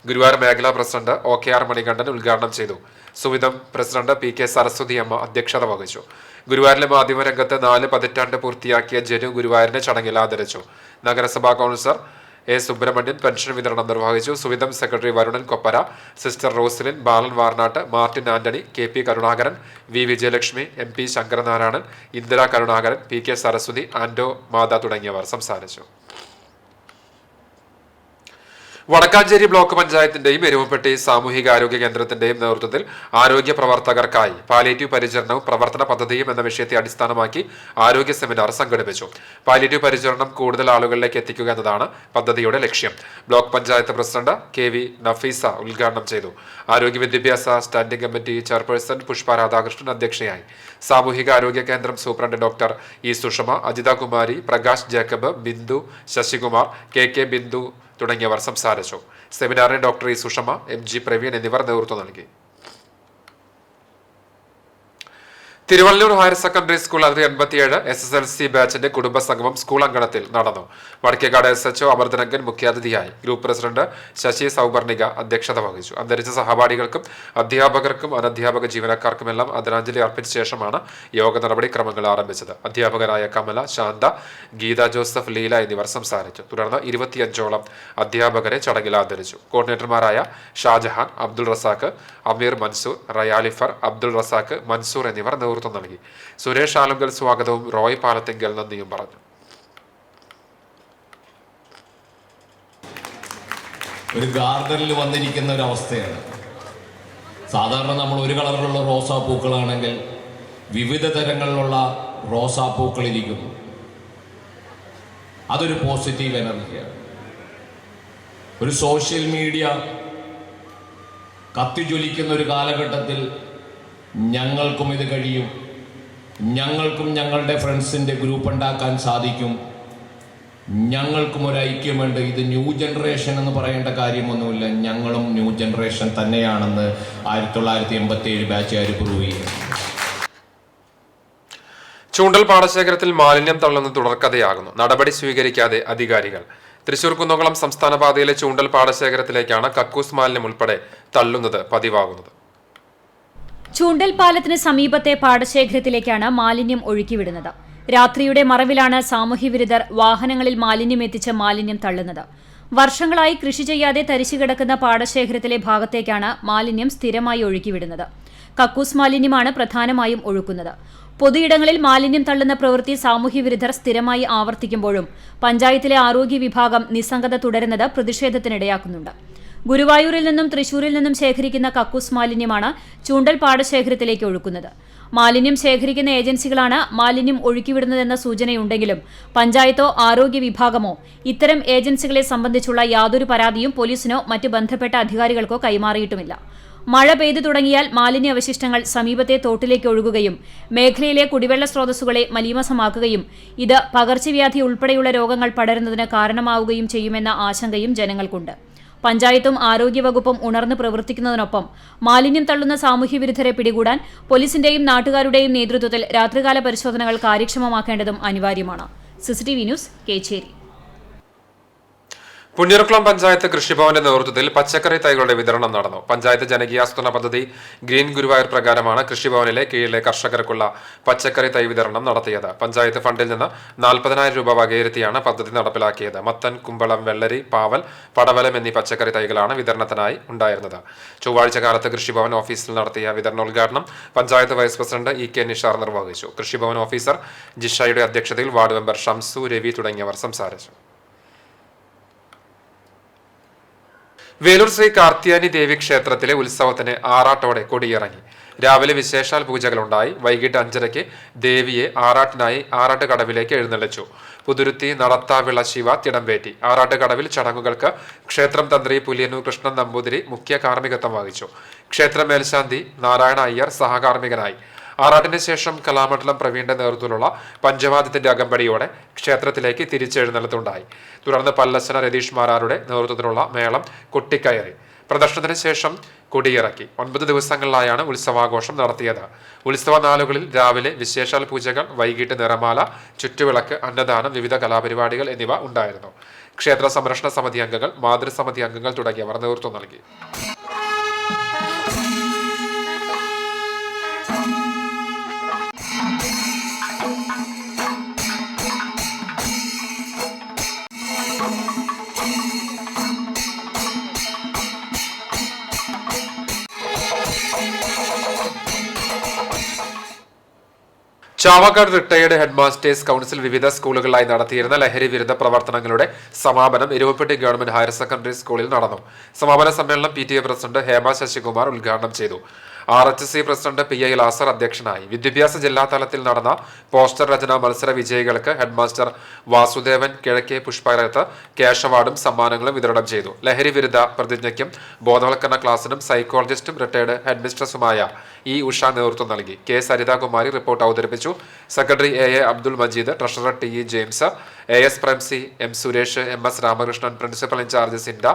Guruvayur മേഖലാ പ്രസിഡന്റ് OKR മണികണ്ഠൻ ഉദ്ഘാടനം ചെയ്തു. സുവിധം പ്രസിഡന്റ് PK സരസ്വതി അമ്മ അധ്യക്ഷത വഹിച്ചു. ഗുരുവായൂരിലെ മാധ്യമരംഗത്ത് 4 പതിറ്റാണ്ട് പൂർത്തിയാക്കിയ ജനു ഗുരുവായൂരിനെ ചടങ്ങിൽ ആദരിച്ചു. നഗരസഭാ കൗൺസിലർ A സുബ്രഹ്മണ്യൻ പെൻഷൻ വിതരണം നിർവഹിച്ചു. സുവിധം secretary Varunan Koppara, sister Roslin, Balan Varnattu, Martin Antony, KP Karunakaran, V Vijayalakshmi, MP Sankaranarayanan, Indira Karunakaran, PK Saraswathi, Anto മാത തുടങ്ങിയവർ സംസാരിച്ചു. വടക്കാഞ്ചേരി ബ്ലോക്ക് പഞ്ചായത്തിന്റെയും എരുമപ്പെട്ടി സാമൂഹികാരോഗ്യ കേന്ദ്രത്തിന്റെയും നേതൃത്വത്തിൽ ആരോഗ്യ പ്രവർത്തകർക്കായി പാലിയേറ്റീവ് പരിചരണവും പ്രവർത്തന പദ്ധതിയും എന്ന വിഷയത്തെ അടിസ്ഥാനമാക്കി ആരോഗ്യ സെമിനാർ സംഘടിപ്പിച്ചു. പാലിയേറ്റീവ് പരിചരണം കൂടുതൽ ആളുകളിലേക്ക് എത്തിക്കുക എന്നതാണ് പദ്ധതിയുടെ ലക്ഷ്യം. Block panchayat president KV Nafeesa ഉദ്ഘാടനം ചെയ്തു. ആരോഗ്യ വിദ്യാഭ്യാസ standing committee chairperson Pushpa Radhakrishnan അധ്യക്ഷയായി. സാമൂഹിക ആരോഗ്യ കേന്ദ്രം superintendent doctor E Sushama, Ajitha Kumari, Prakash Jacob, Bindu, Sasikumar, KK Bindu തുടങ്ങിയവർ സംസാരിച്ചു. സെമിനാറിന് doctor E Sushama, MG Praveen എന്നിവർ നേതൃത്വം നൽകി. Thiruvallur higher secondary school 87 SSLC ബാച്ചിന്റെ കുടുംബസംഗമം സ്കൂൾ അങ്കണത്തിൽ നടന്നു. വടക്കേക്കാട് SHO അമർദനങ്കൻ മുഖ്യാതിഥിയായി. ഗ്രൂപ്പ് പ്രസിഡന്റ് ശശി സൗവർണിക അധ്യക്ഷത വഹിച്ചു. അന്തരിച്ച സഹപാഠികൾക്കും അധ്യാപകർക്കും അനധ്യാപക ജീവനക്കാർക്കുമെല്ലാം ആദരാഞ്ജലി അർപ്പിച്ച ശേഷമാണ് യോഗ നടപടിക്രമങ്ങൾ ആരംഭിച്ചത്. അധ്യാപകരായ കമല, ശാന്ത, ഗീത ജോസഫ്, ലീല എന്നിവർ സംസാരിച്ചു. തുടർന്ന് 25ഓളം അധ്യാപകരെ ചടങ്ങിൽ ആദരിച്ചു. കോർഡിനേറ്റർമാരായ ഷാജഹാൻ, അബ്ദുൾ റസാഖ്, അമീർ മൻസൂർ, റയാലിഫർ, അബ്ദുൾ റസാഖ്, മൻസൂർ എന്നിവർ നേതൃത്വം നൽകി. സുരേഷ് ആലുങ്കൽ സ്വാഗതവും റോയ് പാലത്തിങ്കൽ നന്ദിയും പറഞ്ഞു. ഒരു ഗാർഡനിൽ വന്നിരിക്കുന്ന ഒരു അവസ്ഥയാണ്. സാധാരണ നമ്മൾ ഒരു കളറിലുള്ള റോസാപ്പൂക്കളാണെങ്കിൽ വിവിധ തരങ്ങളിലുള്ള റോസാപ്പൂക്കൾ ഇരിക്കുന്നു. അതൊരു പോസിറ്റീവ് എനർജിയാണ്. ഒരു സോഷ്യൽ മീഡിയ കത്തിജ്വലിക്കുന്ന ഒരു കാലഘട്ടത്തിൽ ഞങ്ങൾക്കും ഇത് കഴിയും, ഞങ്ങൾക്കും ഞങ്ങളുടെ ഫ്രണ്ട്സിൻ്റെ ഗ്രൂപ്പ് ഉണ്ടാക്കാൻ സാധിക്കും, ഞങ്ങൾക്കും ഒരു ഐക്യമുണ്ട്, ഇത് ന്യൂ ജനറേഷൻ എന്ന് പറയേണ്ട കാര്യമൊന്നുമില്ല, ഞങ്ങളും ന്യൂ ജനറേഷൻ തന്നെയാണെന്ന് 1987 ബാച്ചുകാർ പ്രൂവ് ചെയ്യും. ചൂണ്ടൽ പാടശേഖരത്തിൽ മാലിന്യം തള്ളുന്നത് തുടർക്കഥയാകുന്നു. നടപടി സ്വീകരിക്കാതെ അധികാരികൾ. തൃശൂർ കുന്നംകുളം സംസ്ഥാന പാതയിലെ ചൂണ്ടൽ പാടശേഖരത്തിലേക്കാണ് കക്കൂസ് മാലിന്യം ഉൾപ്പെടെ തള്ളുന്നത് പതിവാകുന്നത്. ചൂണ്ടൽ പാലത്തിന് സമീപത്തെ പാടശേഖരത്തിലേക്കാണ് മാലിന്യം ഒഴുക്കിവിടുന്നത്. രാത്രിയുടെ മറവിലാണ് സാമൂഹ്യവിരുദ്ധർ വാഹനങ്ങളിൽ മാലിന്യം എത്തിച്ച് മാലിന്യം തള്ളുന്നത്. വർഷങ്ങളായി കൃഷി ചെയ്യാതെ തരിച്ചുകിടക്കുന്ന പാടശേഖരത്തിലെ ഭാഗത്തേക്കാണ് മാലിന്യം സ്ഥിരമായി ഒഴുക്കിവിടുന്നത്. കക്കൂസ് മാലിന്യമാണ് പ്രധാനമായും ഒഴുക്കുന്നത്. പൊതുയിടങ്ങളിൽ മാലിന്യം തള്ളുന്ന പ്രവൃത്തി സാമൂഹ്യവിരുദ്ധർ സ്ഥിരമായി ആവർത്തിക്കുമ്പോഴും പഞ്ചായത്തിലെ ആരോഗ്യ വിഭാഗം നിസ്സംഗത തുടരുന്നത് പ്രതിഷേധത്തിനിടയാക്കുന്നുണ്ട്. ഗുരുവായൂരിൽ നിന്നും തൃശൂരിൽ നിന്നും ശേഖരിക്കുന്ന കക്കൂസ് മാലിന്യമാണ് ചൂണ്ടൽ പാടശേഖരത്തിലേക്ക് ഒഴുക്കുന്നത്. മാലിന്യം ശേഖരിക്കുന്ന ഏജൻസികളാണ് മാലിന്യം ഒഴുക്കിവിടുന്നതെന്ന സൂചനയുണ്ടെങ്കിലും പഞ്ചായത്തോ ആരോഗ്യ വിഭാഗമോ ഇത്തരം ഏജൻസികളെ സംബന്ധിച്ചുള്ള യാതൊരു പരാതിയും പോലീസിനോ മറ്റ് ബന്ധപ്പെട്ട അധികാരികൾക്കോ കൈമാറിയിട്ടുമില്ല. മഴ പെയ്തു തുടങ്ങിയാൽ മാലിന്യ അവശിഷ്ടങ്ങൾ സമീപത്തെ തോട്ടിലേക്ക് ഒഴുകുകയും മേഖലയിലെ കുടിവെള്ള സ്രോതസ്സുകളെ മലീമസമാക്കുകയും ഇത് പകർച്ചവ്യാധി ഉൾപ്പെടെയുള്ള രോഗങ്ങൾ പടരുന്നതിന് കാരണമാവുകയും ചെയ്യുമെന്ന ആശങ്കയും ജനങ്ങൾക്കുണ്ട്. പഞ്ചായത്തും ആരോഗ്യവകുപ്പും ഉണർന്ന് പ്രവർത്തിക്കുന്നതിനൊപ്പം മാലിന്യം തള്ളുന്ന സാമൂഹ്യവിരുദ്ധരെ പിടികൂടാൻ പോലീസിന്റെയും നാട്ടുകാരുടെയും നേതൃത്വത്തിൽ രാത്രികാല പരിശോധനകൾ കാര്യക്ഷമമാക്കേണ്ടതും അനിവാര്യമാണ്. CCTV news, Kecheri. പുണ്യൂർക്കുളം പഞ്ചായത്ത് കൃഷിഭവന്റെ നേതൃത്വത്തിൽ പച്ചക്കറി തൈകളുടെ വിതരണം നടന്നു. പഞ്ചായത്ത് ജനകീയാസൂത്രണ പദ്ധതി ഗ്രീൻ ഗുരുവായൂർ പ്രകാരമാണ് കൃഷിഭവനിലെ കീഴിലെ കർഷകർക്കുള്ള പച്ചക്കറി തൈ വിതരണം നടത്തിയത്. പഞ്ചായത്ത് ഫണ്ടിൽ നിന്ന് 40,000 രൂപ വകയിരുത്തിയാണ് പദ്ധതി നടപ്പിലാക്കിയത്. മത്തൻ, കുമ്പളം, വെള്ളരി, പാവൽ, പടവലം എന്നീ പച്ചക്കറി തൈകളാണ് വിതരണത്തിനായി ഉണ്ടായിരുന്നത്. ചൊവ്വാഴ്ച കാലത്ത് കൃഷിഭവൻ ഓഫീസിൽ നടത്തിയ വിതരണോദ്ഘാടനം panchayat vice president EK Nishar നിർവഹിച്ചു. കൃഷിഭവൻ ഓഫീസർ ജിഷയുടെ അധ്യക്ഷതയിൽ വാർഡ് മെമ്പർ ഷംസു, രവി തുടങ്ങിയവർ സംസാരിച്ചു. വേലൂർ ശ്രീ കാർത്തിയാനി ദേവി ക്ഷേത്രത്തിലെ ഉത്സവത്തിന് ആറാട്ടോടെ കൊടിയിറങ്ങി. രാവിലെ വിശേഷാൽ പൂജകളുണ്ടായി. വൈകിട്ട് 5:30 ദേവിയെ ആറാട്ടിനായി ആറാട്ട് കടവിലേക്ക് എഴുന്നള്ളിച്ചു. പുതുരുത്തി നടത്താവിള ശിവ തിടമ്പേറ്റി. ആറാട്ട് കടവിൽ ചടങ്ങുകൾക്ക് ക്ഷേത്രം തന്ത്രി പുലിയന്നൂർ കൃഷ്ണൻ നമ്പൂതിരി മുഖ്യ കാർമ്മികത്വം വഹിച്ചു. ക്ഷേത്ര മേൽശാന്തി നാരായണ അയ്യർ സഹകാർമ്മികനായി. ആറാട്ടിന് ശേഷം കലാമണ്ഡലം പ്രവീണിന്റെ നേതൃത്വത്തിലുള്ള പഞ്ചവാദ്യത്തിന്റെ അകമ്പടിയോടെ ക്ഷേത്രത്തിലേക്ക് തിരിച്ചെഴുന്നള്ളത്തുണ്ടായി. തുടർന്ന് പല്ലശന രതീഷ് മാരാരുടെ നേതൃത്വത്തിലുള്ള മേളം കൊട്ടിക്കയറി. പ്രദർശനത്തിന് ശേഷം കൊടിയിറക്കി. 9 ദിവസങ്ങളിലായാണ് ഉത്സവാഘോഷം നടത്തിയത്. ഉത്സവ നാളുകളിൽ രാവിലെ വിശേഷാൽ പൂജകൾ, വൈകിട്ട് നിറമാല, ചുറ്റുവിളക്ക്, അന്നദാനം, വിവിധ കലാപരിപാടികൾ എന്നിവ ഉണ്ടായിരുന്നു. ക്ഷേത്ര സംരക്ഷണ സമിതി അംഗങ്ങൾ, മാതൃസമിതി അംഗങ്ങൾ തുടങ്ങിയവർ നേതൃത്വം നൽകി. ചാവക്കാട് റിട്ടയേർഡ് ഹെഡ്മാസ്റ്റേഴ്സ് കൗൺസിൽ വിവിധ സ്കൂളുകളിലായി നടത്തിയിരുന്ന ലഹരി വിരുദ്ധ പ്രവർത്തനങ്ങളുടെ സമാപനം ഇരുവപ്പെട്ടി ഗവൺമെന്റ് ഹയർ സെക്കൻഡറി സ്കൂളിൽ നടന്നു. സമാപന സമ്മേളനം PTA പ്രസിഡന്റ് ഹേമ ശശികുമാർ ഉദ്ഘാടനം ചെയ്തു. RHC പ്രസിഡന്റ് PI ലാസർ അധ്യക്ഷനായി. വിദ്യാഭ്യാസ ജില്ലാതലത്തിൽ നടന്ന പോസ്റ്റർ രചന മത്സര വിജയികൾക്ക് ഹെഡ്മാസ്റ്റർ വാസുദേവൻ കിഴക്കേ പുഷ്പരത്ത് ക്യാഷ് അവാർഡും സമ്മാനങ്ങളും വിതരണം ചെയ്തു. ലഹരി വിരുദ്ധ പ്രതിജ്ഞയ്ക്കും ബോധവൽക്കരണ ക്ലാസിനും സൈക്കോളജിസ്റ്റും റിട്ടയർഡ് ഹെഡ്മിസ്ട്രസുമായ ഉഷ നേതൃത്വം നൽകി. K സരിതാകുമാരി റിപ്പോർട്ട് അവതരിപ്പിച്ചു. Secretary AA Abdul Majeed, treasurer TE James, AS Pramsi, M Suresh, MS Ramakrishnan, principal in charge Sinda,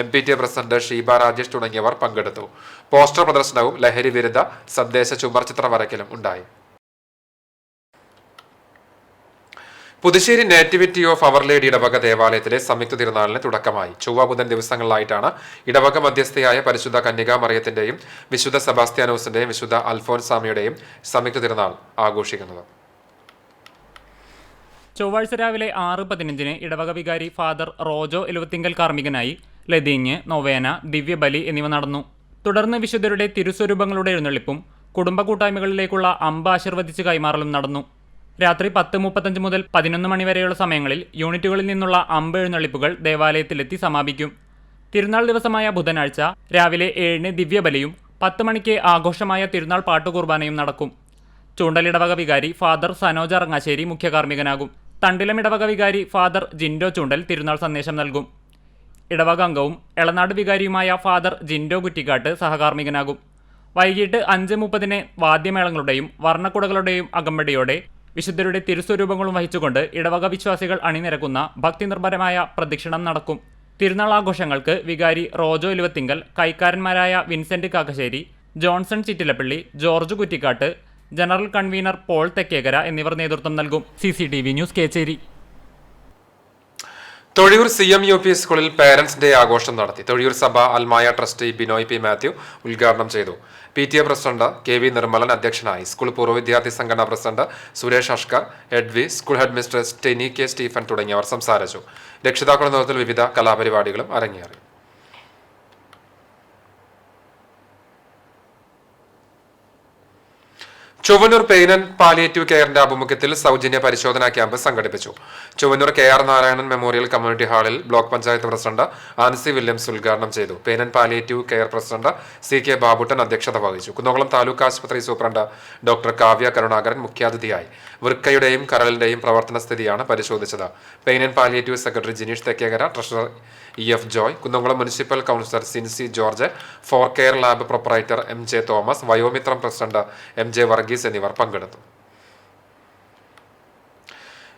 MPTA president Sheeba Rajesh തുടങ്ങിയവർ പങ്കെടുത്തു. പോസ്റ്റർ പ്രദർശനവും ലഹരി വിരുദ്ധ സന്ദേശ ചുമർചിത്ര വരയ്ക്കലും ഉണ്ടായി. Puthussery Nativity of Our Lady ഇടവക ദേവാലയത്തിലെ സംയുക്ത തിരുനാളിന് തുടക്കമായി. ചൊവ്വ ബുധൻ ദിവസങ്ങളിലായിട്ടാണ് ഇടവക മധ്യസ്ഥയായ പരിശുദ്ധ കന്യകാ മറിയത്തിന്റെയും വിശുദ്ധ സെബാസ്ത്യാനോസിന്റെയും വിശുദ്ധ അൽഫോൻസാമിയുടെയും സംയുക്ത തിരുനാൾ ആഘോഷിക്കുന്നത്. ചൊവ്വാഴ്ച രാവിലെ 6:15 ഇടവക വികാരി ഫാദർ റോജോ എലുവത്തിങ്കൽ കാർമ്മികനായി ലതീഞ്ഞ്, നൊവേന, ദിവ്യബലി എന്നിവ നടന്നു. തുടർന്ന് വിശുദ്ധരുടെ തിരുസ്വരൂപങ്ങളുടെ എഴുന്നള്ളിപ്പും കുടുംബ കൂട്ടായ്മകളിലേക്കുള്ള അമ്പ് ആശീർവദിച്ച് കൈമാറലും നടന്നു. രാത്രി 10:35 മുതൽ 11 മണി വരെയുള്ള സമയങ്ങളിൽ യൂണിറ്റുകളിൽ നിന്നുള്ള അമ്പ് എഴുന്നള്ളിപ്പുകൾ ദേവാലയത്തിലെത്തി സമാപിക്കും. തിരുനാൾ ദിവസമായ ബുധനാഴ്ച രാവിലെ 7-ന് ദിവ്യബലിയും 10 മണിക്ക് ആഘോഷമായ തിരുനാൾ പാട്ടുകുർബാനയും നടക്കും. ചൂണ്ടലിടവക വികാരി ഫാദർ സനോജ് അറങ്ങാശ്ശേരി മുഖ്യ കാർമ്മികനാകും. തണ്ടിലം ഇടവക വികാരി ഫാദർ ജിൻഡോ ചൂണ്ടൽ തിരുനാൾ സന്ദേശം നൽകും. ഇടവക അംഗവും എളനാട് വികാരിയുമായ ഫാദർ ജിൻഡോ കുറ്റിക്കാട്ട് സഹകാർമ്മികനാകും. വൈകിട്ട് 5:30-ന് വാദ്യമേളങ്ങളുടെയും വർണ്ണക്കുടകളുടെയും അകമ്പടിയോടെ വിശുദ്ധരുടെ തിരുസ്വരൂപങ്ങളും വഹിച്ചുകൊണ്ട് ഇടവക വിശ്വാസികൾ അണിനിരക്കുന്ന ഭക്തിനിർഭരമായ പ്രദക്ഷിണം നടക്കും. തിരുനാൾ ആഘോഷങ്ങൾക്ക് വികാരി റോജോ എലുവത്തിങ്കൽ, കൈക്കാരന്മാരായ Vincent Kakkassery, Johnson Chittilappally, George Kuttikkattu, general convener Paul Thekkekara എന്നിവർ നേതൃത്വം നൽകും. CCTV news, Kecheri. Thozhiyur CMUP സ്കൂളിൽ പേരന്റ്സ് ഡേ ആഘോഷം നടത്തി. തൊഴിയൂർ സഭ അൽമായ ട്രസ്റ്റി ബിനോയ് P. മാത്യു ഉദ്ഘാടനം ചെയ്തു. PTA പ്രസിഡന്റ് KV നിർമ്മലൻ അധ്യക്ഷനായി. സ്കൂൾ പൂർവ്വ വിദ്യാർത്ഥി സംഘടനാ പ്രസിഡന്റ് സുരേഷ് അഷ്കർ, എഡ്വി, സ്കൂൾ ഹെഡ് മിസ്ട്രസ് ടെനി K. സ്റ്റീഫൻ തുടങ്ങിയവർ സംസാരിച്ചു. രക്ഷിതാക്കളുടെ നേതൃത്വത്തിൽ വിവിധ കലാപരിപാടികളും അരങ്ങേറി. ചൊവ്വന്നൂർ പെയിൻ ആൻഡ് പാലിയേറ്റീവ് കെയറിന്റെ ആഭിമുഖ്യത്തിൽ സൗജന്യ പരിശോധനാ ക്യാമ്പ് സംഘടിപ്പിച്ചു. Chowwannur KR Narayanan memorial community ഹാളിൽ block panchayat president Ancy Williams ഉദ്ഘാടനം ചെയ്തു. Pain and palliative care president CK Babuttan അധ്യക്ഷത വഹിച്ചു. കുന്നംകുളം താലൂക്ക് ആശുപത്രി സൂപ്രണ്ട് ഡോക്ടർ കാവ്യ കരുണാകരൻ മുഖ്യാതിഥിയായി. വൃക്കയുടെയും കരളിന്റെയും പ്രവർത്തന സ്ഥിതിയാണ് പരിശോധിച്ചത്. Pain and palliative secretary Jineesh Thekkekara, treasurer EF Joy, Kunnamkulam municipal councillor Sincy George, four care lab proprietor MJ Thomas, Vayomithram president MJ Varghese എന്നിവർ പങ്കെടുത്തു.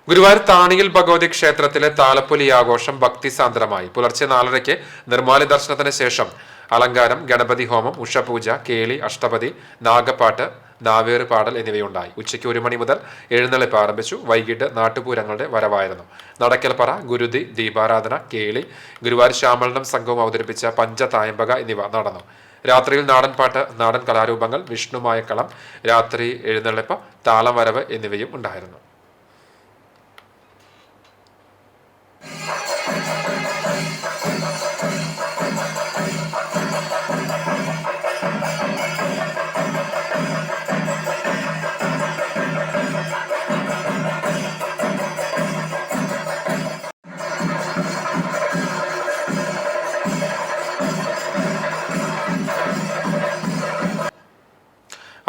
ഗുരുവായൂർ താണിയിൽ ഭഗവതി ക്ഷേത്രത്തിലെ താലപ്പൊലി ആഘോഷം ഭക്തിസാന്ദ്രമായി. പുലർച്ചെ 4:30 നിർമ്മാല്യ ദർശനത്തിന് ശേഷം അലങ്കാരം, ഗണപതി ഹോമം, ഉഷപൂജ, കേളി, അഷ്ടപതി, നാഗപ്പാട്ട്, നാവേറ് പാടൽ എന്നിവയുണ്ടായി. ഉച്ചയ്ക്ക് 1 മണി മുതൽ എഴുന്നള്ളിപ്പ് ആരംഭിച്ചു. വൈകിട്ട് നാട്ടുപൂരങ്ങളുടെ വരവായിരുന്നു. നടക്കൽപ്പറ, ഗുരുതി, ദീപാരാധന, കേളി, ഗുരുവായൂർ ശ്യാമളനം സംഘവും അവതരിപ്പിച്ച പഞ്ചതായമ്പക എന്നിവ നടന്നു. രാത്രിയിൽ നാടൻപാട്ട്, നാടൻ കലാരൂപങ്ങൾ, വിഷ്ണുമായക്കളം, രാത്രി എഴുന്നള്ളിപ്പ്, താളം വരവ് എന്നിവയും ഉണ്ടായിരുന്നു.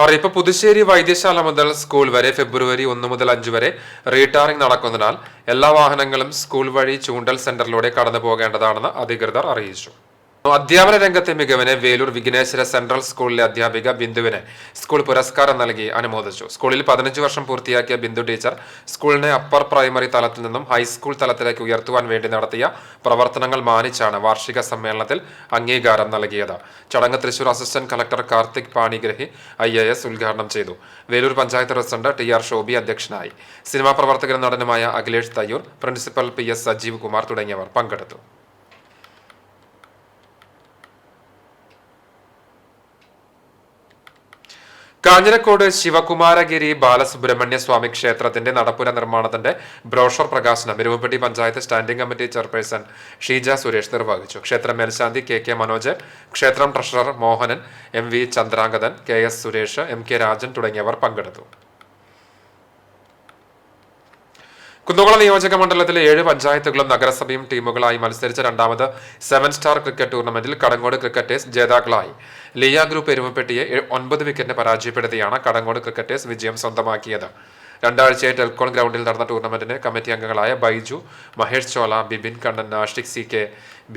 അറിയിപ്പ്. പുതുശ്ശേരി വൈദ്യശാല മുതൽ സ്കൂൾ വരെ ഫെബ്രുവരി 1 മുതൽ 5 വരെ റീടാറിംഗ് നടക്കുന്നതിനാൽ എല്ലാ വാഹനങ്ങളും സ്കൂൾ വഴി ചൂണ്ടൽ സെന്ററിലൂടെ കടന്നു പോകേണ്ടതാണെന്ന് അധികൃതർ അറിയിച്ചു. അധ്യാപന രംഗത്തെ മികവിന് വേലൂർ വിഘ്നേശ്വര സെൻട്രൽ സ്കൂളിലെ അധ്യാപിക ബിന്ദുവിന് സ്കൂൾ പുരസ്കാരം നൽകി അനുമോദിച്ചു. സ്കൂളിൽ 15 വർഷം പൂർത്തിയാക്കിയ ബിന്ദു ടീച്ചർ സ്കൂളിനെ അപ്പർ പ്രൈമറി തലത്തിൽ നിന്നും ഹൈസ്കൂൾ തലത്തിലേക്ക് ഉയർത്തുവാൻ വേണ്ടി നടത്തിയ പ്രവർത്തനങ്ങൾ മാനിച്ചാണ് വാർഷിക സമ്മേളനത്തിൽ അംഗീകാരം നൽകിയത്. ചടങ്ങ് Thrissur assistant collector Karthik Panigrahi IAS ഉദ്ഘാടനം ചെയ്തു. വേലൂർ പഞ്ചായത്ത് പ്രസിഡന്റ് TR ഷോബി അധ്യക്ഷനായി. സിനിമാ പ്രവർത്തകനും നടനുമായ അഖിലേഷ് തയ്യൂർ, പ്രിൻസിപ്പൽ PS സജീവ് കുമാർ തുടങ്ങിയവർ പങ്കെടുത്തു. കാഞ്ഞിരക്കോട് ശിവകുമാരഗിരി ബാലസുബ്രഹ്മണ്യ സ്വാമി ക്ഷേത്രത്തിന്റെ നടപ്പുര നിർമ്മാണത്തിന്റെ ബ്രോഷർ പ്രകാശനം Erumapetty panchayat standing committee chairperson Sheeja Suresh നിർവഹിച്ചു. ക്ഷേത്രം മേൽശാന്തി KK മനോജ്, ക്ഷേത്രം treasurer Mohanan, MV Chandrangathan, KS Suresh, MK Rajan തുടങ്ങിയവർ പങ്കെടുത്തു. കുന്നംകുളം നിയോജക മണ്ഡലത്തിലെ 7 പഞ്ചായത്തുകളും നഗരസഭയും ടീമുകളായി മത്സരിച്ച രണ്ടാമത് 7 സ്റ്റാർ ക്രിക്കറ്റ് ടൂർണമെന്റിൽ കടങ്ങോട് ക്രിക്കറ്റേഴ്സ് ജേതാക്കളായി. ലിയ ഗ്രൂപ്പ് എരുമപ്പെട്ടിയെ 9 വിക്കറ്റിന് പരാജയപ്പെടുത്തിയാണ് കടങ്ങോട് ക്രിക്കറ്റേഴ്സ് വിജയം സ്വന്തമാക്കിയത്. 2 ആഴ്ചയായി ടെൽക്കോൺ ഗ്രൗണ്ടിൽ നടന്ന ടൂർണമെന്റിന് കമ്മിറ്റി അംഗങ്ങളായ ബൈജു, മഹേഷ് ചോല, ബിബിൻ കണ്ണൻ, നാഷിക് CK,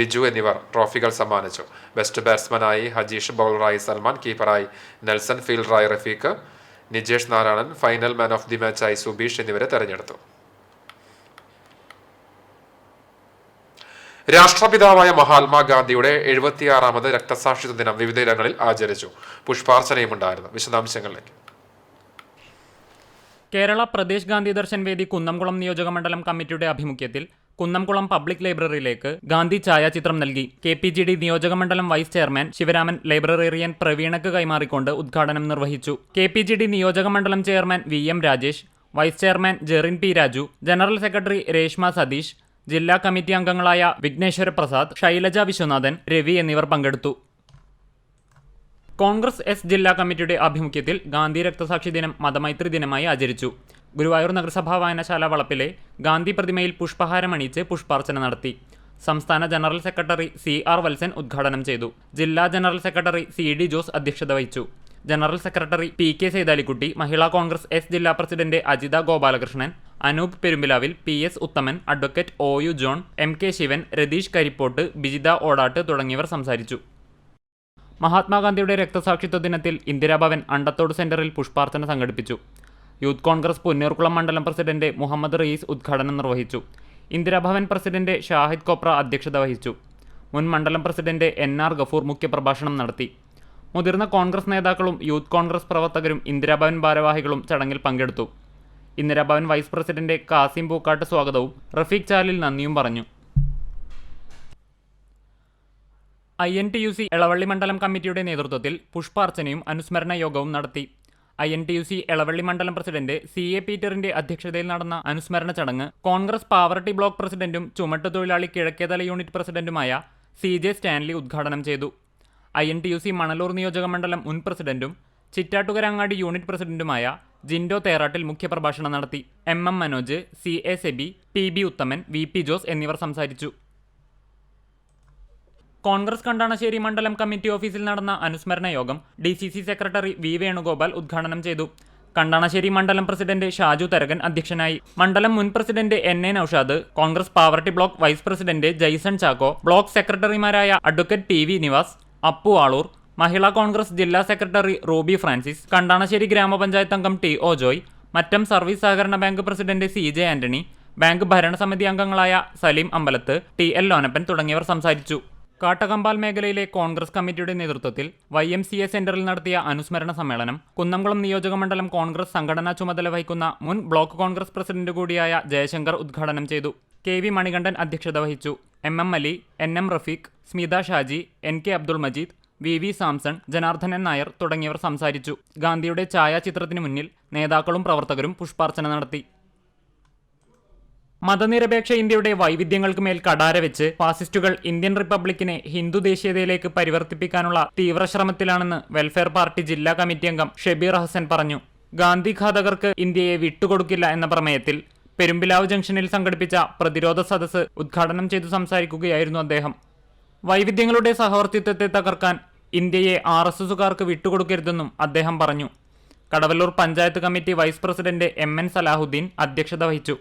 ബിജു എന്നിവർ ട്രോഫികൾ സമ്മാനിച്ചു. ബെസ്റ്റ് ബാറ്റ്സ്മാനായി ഹജീഷ്, ബൗളറായി സൽമാൻ, കീപ്പറായി നെൽസൺ, ഫീൽഡറായി Rafeeq, Nijesh Narayanan, final man of the മാച്ചായി സുബീഷ് എന്നിവരെ തെരഞ്ഞെടുത്തു. രാഷ്ട്രപിതാവായ മഹാത്മാഗാന്ധിയുടെ 76ാമത് രക്തസാക്ഷിത്വ ദിനം വിവിധയിടങ്ങളിൽ ആചരിച്ചു. പുഷ്പാർച്ചനയും ഉണ്ടായിരുന്നു. വിശദാംശങ്ങളിലേക്ക്. കേരള പ്രദേശ് ഗാന്ധി ദർശൻ വേദി കുന്നംകുളം നിയോജകമണ്ഡലം കമ്മിറ്റിയുടെ ആഭിമുഖ്യത്തിൽ കുന്നംകുളം പബ്ലിക് ലൈബ്രറിയിലേക്ക് ഗാന്ധി ഛായാചിത്രം നൽകി. KPGD നിയോജകമണ്ഡലം വൈസ് ചെയർമാൻ ശിവരാമൻ ലൈബ്രറിയൻ പ്രവീണക്ക് കൈമാറിക്കൊണ്ട് ഉദ്ഘാടനം നിർവഹിച്ചു. KPGD നിയോജകമണ്ഡലം chairman VM Rajesh, vice chairman Jerin P. Raju, general secretary Reshma Satheesh, ജില്ലാ കമ്മിറ്റി അംഗങ്ങളായ വിഘ്നേശ്വര പ്രസാദ്, ശൈലജ വിശ്വനാഥൻ, രവി എന്നിവർ പങ്കെടുത്തു. കോൺഗ്രസ് S ജില്ലാ കമ്മിറ്റിയുടെ ആഭിമുഖ്യത്തിൽ ഗാന്ധി രക്തസാക്ഷി ദിനം മതമൈത്രി ദിനമായി ആചരിച്ചു. ഗുരുവായൂർ നഗരസഭാ വായനശാല വളപ്പിലെ ഗാന്ധി പ്രതിമയിൽ പുഷ്പഹാരമണിയിച്ച് പുഷ്പാർച്ചന നടത്തി. സംസ്ഥാന ജനറൽ സെക്രട്ടറി CR വത്സൻ ഉദ്ഘാടനം ചെയ്തു. ജില്ലാ ജനറൽ സെക്രട്ടറി CD ജോസ് അധ്യക്ഷത വഹിച്ചു. General secretary PK Saithalikutty, Mahila Congress S ജില്ലാ president Ajitha Gopalakrishnan, Anoop Perumpilavil, PS Uthaman, advocate OU John, MK Sivan, Ratheesh Karippott, Bijitha Odatt തുടങ്ങിയവർ സംസാരിച്ചു. മഹാത്മാഗാന്ധിയുടെ രക്തസാക്ഷിത്വ ദിനത്തിൽ ഇന്ദിരാഭവൻ അണ്ടത്തോട് സെന്ററിൽ പുഷ്പാർച്ചന സംഘടിപ്പിച്ചു. യൂത്ത് കോൺഗ്രസ് പുന്നൂർകുളം മണ്ഡലം പ്രസിഡന്റ് മുഹമ്മദ് റയീസ് ഉദ്ഘാടനം നിർവഹിച്ചു. ഇന്ദിരാഭവൻ പ്രസിഡന്റ് ഷാഹിദ് കോപ്ര അധ്യക്ഷത വഹിച്ചു. മുൻ മണ്ഡലം പ്രസിഡന്റ് NR ഗഫൂർ മുഖ്യപ്രഭാഷണം നടത്തി. മുതിർന്ന കോൺഗ്രസ് നേതാക്കളും യൂത്ത് കോൺഗ്രസ് പ്രവർത്തകരും ഇന്ദിരാഭവൻ ഭാരവാഹികളും ചടങ്ങിൽ പങ്കെടുത്തു. ഇന്ദിരാഭവൻ വൈസ് പ്രസിഡന്റ് കാസിം പൂക്കാട്ട് സ്വാഗതവും റഫീഖ് ചാലിൽ നന്ദിയും പറഞ്ഞു. INTUC എളവള്ളി മണ്ഡലം കമ്മിറ്റിയുടെ നേതൃത്വത്തിൽ പുഷ്പാർച്ചനയും അനുസ്മരണ യോഗവും നടത്തി. INTUC എളവള്ളി മണ്ഡലം പ്രസിഡന്റ് CA പീറ്ററിന്റെ അധ്യക്ഷതയിൽ നടന്ന അനുസ്മരണ ചടങ്ങ് കോൺഗ്രസ് പാവർട്ടി ബ്ലോക്ക് പ്രസിഡന്റും ചുമട്ടുതൊഴിലാളി കിഴക്കേതല യൂണിറ്റ് പ്രസിഡന്റുമായ CJ സ്റ്റാൻലി ഉദ്ഘാടനം ചെയ്തു. INTUC മണലൂർ നിയോജക മണ്ഡലം മുൻ പ്രസിഡന്റും ചിറ്റാട്ടുകരങ്ങാടി യൂണിറ്റ് പ്രസിഡന്റുമായ ജിൻഡോ തേറാട്ടിൽ മുഖ്യപ്രഭാഷണം നടത്തി. MM Manoj, CA SEBI, PB ഉത്തമൻ, VP ജോസ് എന്നിവർ സംസാരിച്ചു. കോൺഗ്രസ് കണ്ടാണശ്ശേരി മണ്ഡലം കമ്മിറ്റി ഓഫീസിൽ നടന്ന അനുസ്മരണ യോഗം DCC സെക്രട്ടറി V വേണുഗോപാൽ ഉദ്ഘാടനം ചെയ്തു. കണ്ടാണശ്ശേരി മണ്ഡലം പ്രസിഡന്റ് ഷാജു തരകൻ അധ്യക്ഷനായി. മണ്ഡലം മുൻ president NA Noushad, Congress poverty block vice president Jaison Chacko, block സെക്രട്ടറിമാരായ അഡ്വക്കേറ്റ് PV നിവാസ്, അപ്പു ആളൂർ, മഹിളാ കോൺഗ്രസ് ജില്ലാ സെക്രട്ടറി റൂബി ഫ്രാൻസിസ്, കണ്ടാണശ്ശേരി ഗ്രാമപഞ്ചായത്ത് അംഗം TO ജോയ്, മറ്റം സർവീസ് സഹകരണ bank president CJ Antony, bank ഭരണസമിതി അംഗങ്ങളായ സലീം അമ്പലത്ത്, TL ലോനപ്പൻ തുടങ്ങിയവർ സംസാരിച്ചു. കാട്ടകമ്പാൽ മേഖലയിലെ കോൺഗ്രസ് കമ്മിറ്റിയുടെ നേതൃത്വത്തിൽ YMCA സെന്ററിൽ നടത്തിയ അനുസ്മരണ സമ്മേളനം കുന്നംകുളം നിയോജകമണ്ഡലം കോൺഗ്രസ് സംഘടനാ ചുമതല വഹിക്കുന്ന മുൻ ബ്ലോക്ക് കോൺഗ്രസ് പ്രസിഡന്റ് കൂടിയായ ജയശങ്കർ ഉദ്ഘാടനം ചെയ്തു. KV മണികണ്ഠൻ അധ്യക്ഷത വഹിച്ചു. MM Ali, NM Rafeeq, Smitha Shaji, NK Abdul Majeed, VV Samson, Janardhanan Nair തുടങ്ങിയവർ സംസാരിച്ചു. ഗാന്ധിയുടെ ഛായാചിത്രത്തിനു മുന്നിൽ നേതാക്കളും പ്രവർത്തകരും പുഷ്പാർച്ചന നടത്തി. മതനിരപേക്ഷ ഇന്ത്യയുടെ വൈവിധ്യങ്ങൾക്ക് മേൽ കടാര വെച്ച് ഫാസിസ്റ്റുകൾ ഇന്ത്യൻ റിപ്പബ്ലിക്കിനെ ഹിന്ദു ദേശീയതയിലേക്ക് പരിവർത്തിപ്പിക്കാനുള്ള തീവ്രശ്രമത്തിലാണെന്ന് വെൽഫെയർ പാർട്ടി ജില്ലാ കമ്മിറ്റി അംഗം ഷെബീർ ഹസൻ പറഞ്ഞു. ഗാന്ധി ഘാതകർക്ക് ഇന്ത്യയെ വിട്ടുകൊടുക്കില്ല എന്ന പ്രമേയത്തിൽ പെരുമ്പിലാവ് ജംഗ്ഷനിൽ സംഘടിപ്പിച്ച പ്രതിരോധ സദസ്സ് ഉദ്ഘാടനം ചെയ്തു സംസാരിക്കുകയായിരുന്നു അദ്ദേഹം. വൈവിധ്യങ്ങളുടെ സഹവർത്തിത്വത്തെ തകർക്കാൻ ഇന്ത്യയെ RSSകാർക്ക് വിട്ടുകൊടുക്കരുതെന്നും അദ്ദേഹം പറഞ്ഞു. Kadavallur panchayat committee vice president MN Salahuddin അധ്യക്ഷത വഹിച്ചു.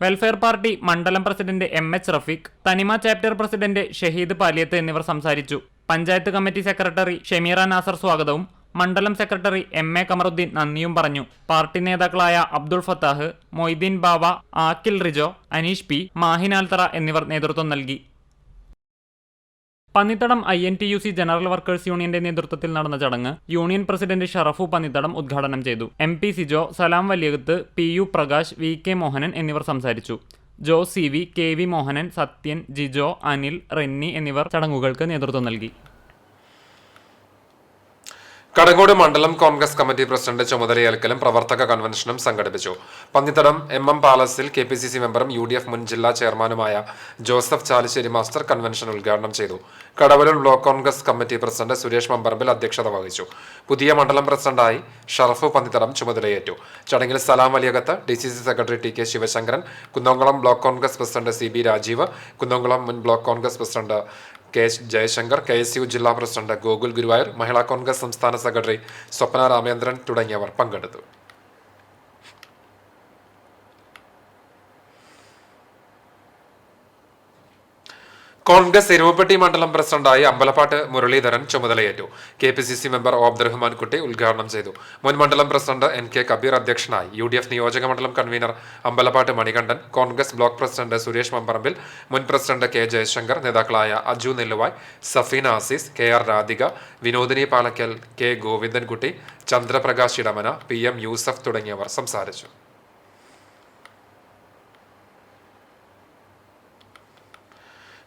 വെൽഫെയർ പാർട്ടി മണ്ഡലം president MH Rafeeq, Thanima chapter president Shaheed Paliyath എന്നിവർ സംസാരിച്ചു. പഞ്ചായത്ത് കമ്മിറ്റി സെക്രട്ടറി ഷമീറ നാസർ സ്വാഗതവും മണ്ഡലം സെക്രട്ടറി MA കമറുദ്ദീൻ നന്ദിയും പറഞ്ഞു. പാർട്ടി നേതാക്കളായ അബ്ദുൾ ഫത്താഹ്, മൊയ്തീൻ ബാവ, ആക്കിൽ റിജോ, അനീഷ് P, മാഹിൻ ആൽത്തറ എന്നിവർ നേതൃത്വം നൽകി. പന്നിത്തടം INTUC ജനറൽ വർക്കേഴ്സ് യൂണിയന്റെ നേതൃത്വത്തിൽ നടന്ന ചടങ്ങ് യൂണിയൻ പ്രസിഡന്റ് ഷറഫു പന്നിത്തടം ഉദ്ഘാടനം ചെയ്തു. MP സിജോ, സലാം വലിയകത്ത്, PU പ്രകാശ്, VK മോഹനൻ എന്നിവർ സംസാരിച്ചു. ജോസ് CV, KV മോഹനൻ, സത്യൻ, ജിജോ, അനിൽ, റെന്നി എന്നിവർ ചടങ്ങുകൾക്ക് നേതൃത്വം നൽകി. കടങ്ങോട് മണ്ഡലം കോൺഗ്രസ് കമ്മിറ്റി പ്രസിഡന്റ് ചുമതലയേൽക്കലും പ്രവർത്തക കൺവെൻഷനും സംഘടിപ്പിച്ചു. പന്നിത്തടം MM പാലസിൽ KPCC മെമ്പറും UDF മുൻ ജില്ലാ ചെയർമാനുമായ ജോസഫ് ചാലിശ്ശേരി മാസ്റ്റർ കൺവെൻഷൻ ഉദ്ഘാടനം ചെയ്തു. Kadavallur block Congress committee president Suresh Mambarambil അധ്യക്ഷത വഹിച്ചു. പുതിയ മണ്ഡലം പ്രസിഡന്റായി ഷറഫു പന്നിത്തടം ചുമതലയേറ്റു. ചടങ്ങിൽ Salam Valiyakath, DCC secretary TK Sivasankaran, Kunnamkulam block Congress president CB Rajeev, Kunnamkulam മുൻ block Congress president K Jayashankar, KSU ജില്ലാ പ്രസിഡന്റ് ഗോകുൽ ഗുരുവായൂർ, മഹിളാ കോൺഗ്രസ് സംസ്ഥാന സെക്രട്ടറി സ്വപ്ന രാമേന്ദ്രൻ തുടങ്ങിയവർ പങ്കെടുത്തു. കോൺഗ്രസ് എരുവപ്പെട്ടി മണ്ഡലം പ്രസിഡന്റായി അമ്പലപ്പാട്ട് മുരളീധരൻ ചുമതലയേറ്റു. KPCC മെമ്പർ അബ്ദുറഹ്മാൻ കുട്ടി ഉദ്ഘാടനം ചെയ്തു. മുൻ മണ്ഡലം പ്രസിഡന്റ് NK കബീർ അധ്യക്ഷനായി. UDF നിയോജക മണ്ഡലം convener Ambalappattu Manikandan, Congress block president Suresh Mambarambil, മുൻ പ്രസിഡന്റ് K ജയശങ്കർ, നേതാക്കളായ Aju Nelluvai, Safina Azeez, KR Radhika, Vinodini Palakkal, K Govindankutty, Chandraprakash Idamana, PM Yusuf തുടങ്ങിയവർ സംസാരിച്ചു.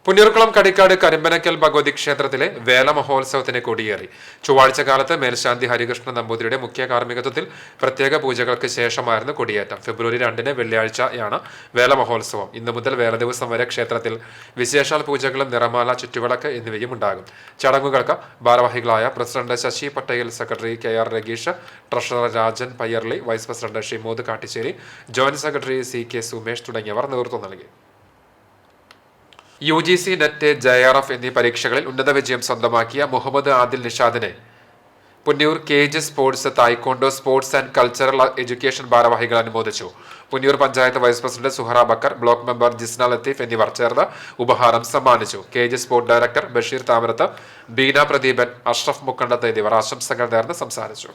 പുന്നൂർക്കുളം കടിക്കാട് കരിമ്പനക്കൽ ഭഗവതി ക്ഷേത്രത്തിലെ വേല മഹോത്സവത്തിന് കൊടിയേറി. ചൊവ്വാഴ്ച കാലത്ത് മേൽശാന്തി ഹരികൃഷ്ണൻ നമ്പൂതിരിയുടെ മുഖ്യ കാർമ്മികത്വത്തിൽ പ്രത്യേക പൂജകൾക്ക് ശേഷമായിരുന്നു കൊടിയേറ്റം. ഫെബ്രുവരി 2 വെള്ളിയാഴ്ചയാണ് വേല മഹോത്സവം. ഇന്നു മുതൽ വേല ദിവസം വരെ ക്ഷേത്രത്തിൽ വിശേഷാൽ പൂജകളും നിറമാല, ചുറ്റുവിളക്ക് എന്നിവയും ഉണ്ടാകും. ചടങ്ങുകൾക്ക് ഭാരവാഹികളായ president Sasi Patel, secretary KR Rageesh, treasurer Rajan Payyarli, vice president Shimod Kattissery, joint secretary CK Sumesh തുടങ്ങിയവർ നേതൃത്വം നൽകി. UGC, NET, JRF എന്നീ പരീക്ഷകളിൽ ഉന്നത വിജയം സ്വന്തമാക്കിയ മുഹമ്മദ് ആദിൽ നിഷാദിനെ Punnur KG sports taekwondo sports and cultural education ഭാരവാഹികൾ അനുമോദിച്ചു. Punnur panchayat vice president Suhara Bakkar, block member Jisna Latheef എന്നിവർ ചേർന്ന് ഉപഹാരം സമ്മാനിച്ചു. KG sports director Basheer Thamarath, Beena Pradeepan, Ashraf Mukkandath എന്നിവർ ആശംസകൾ നേർന്ന് സംസാരിച്ചു.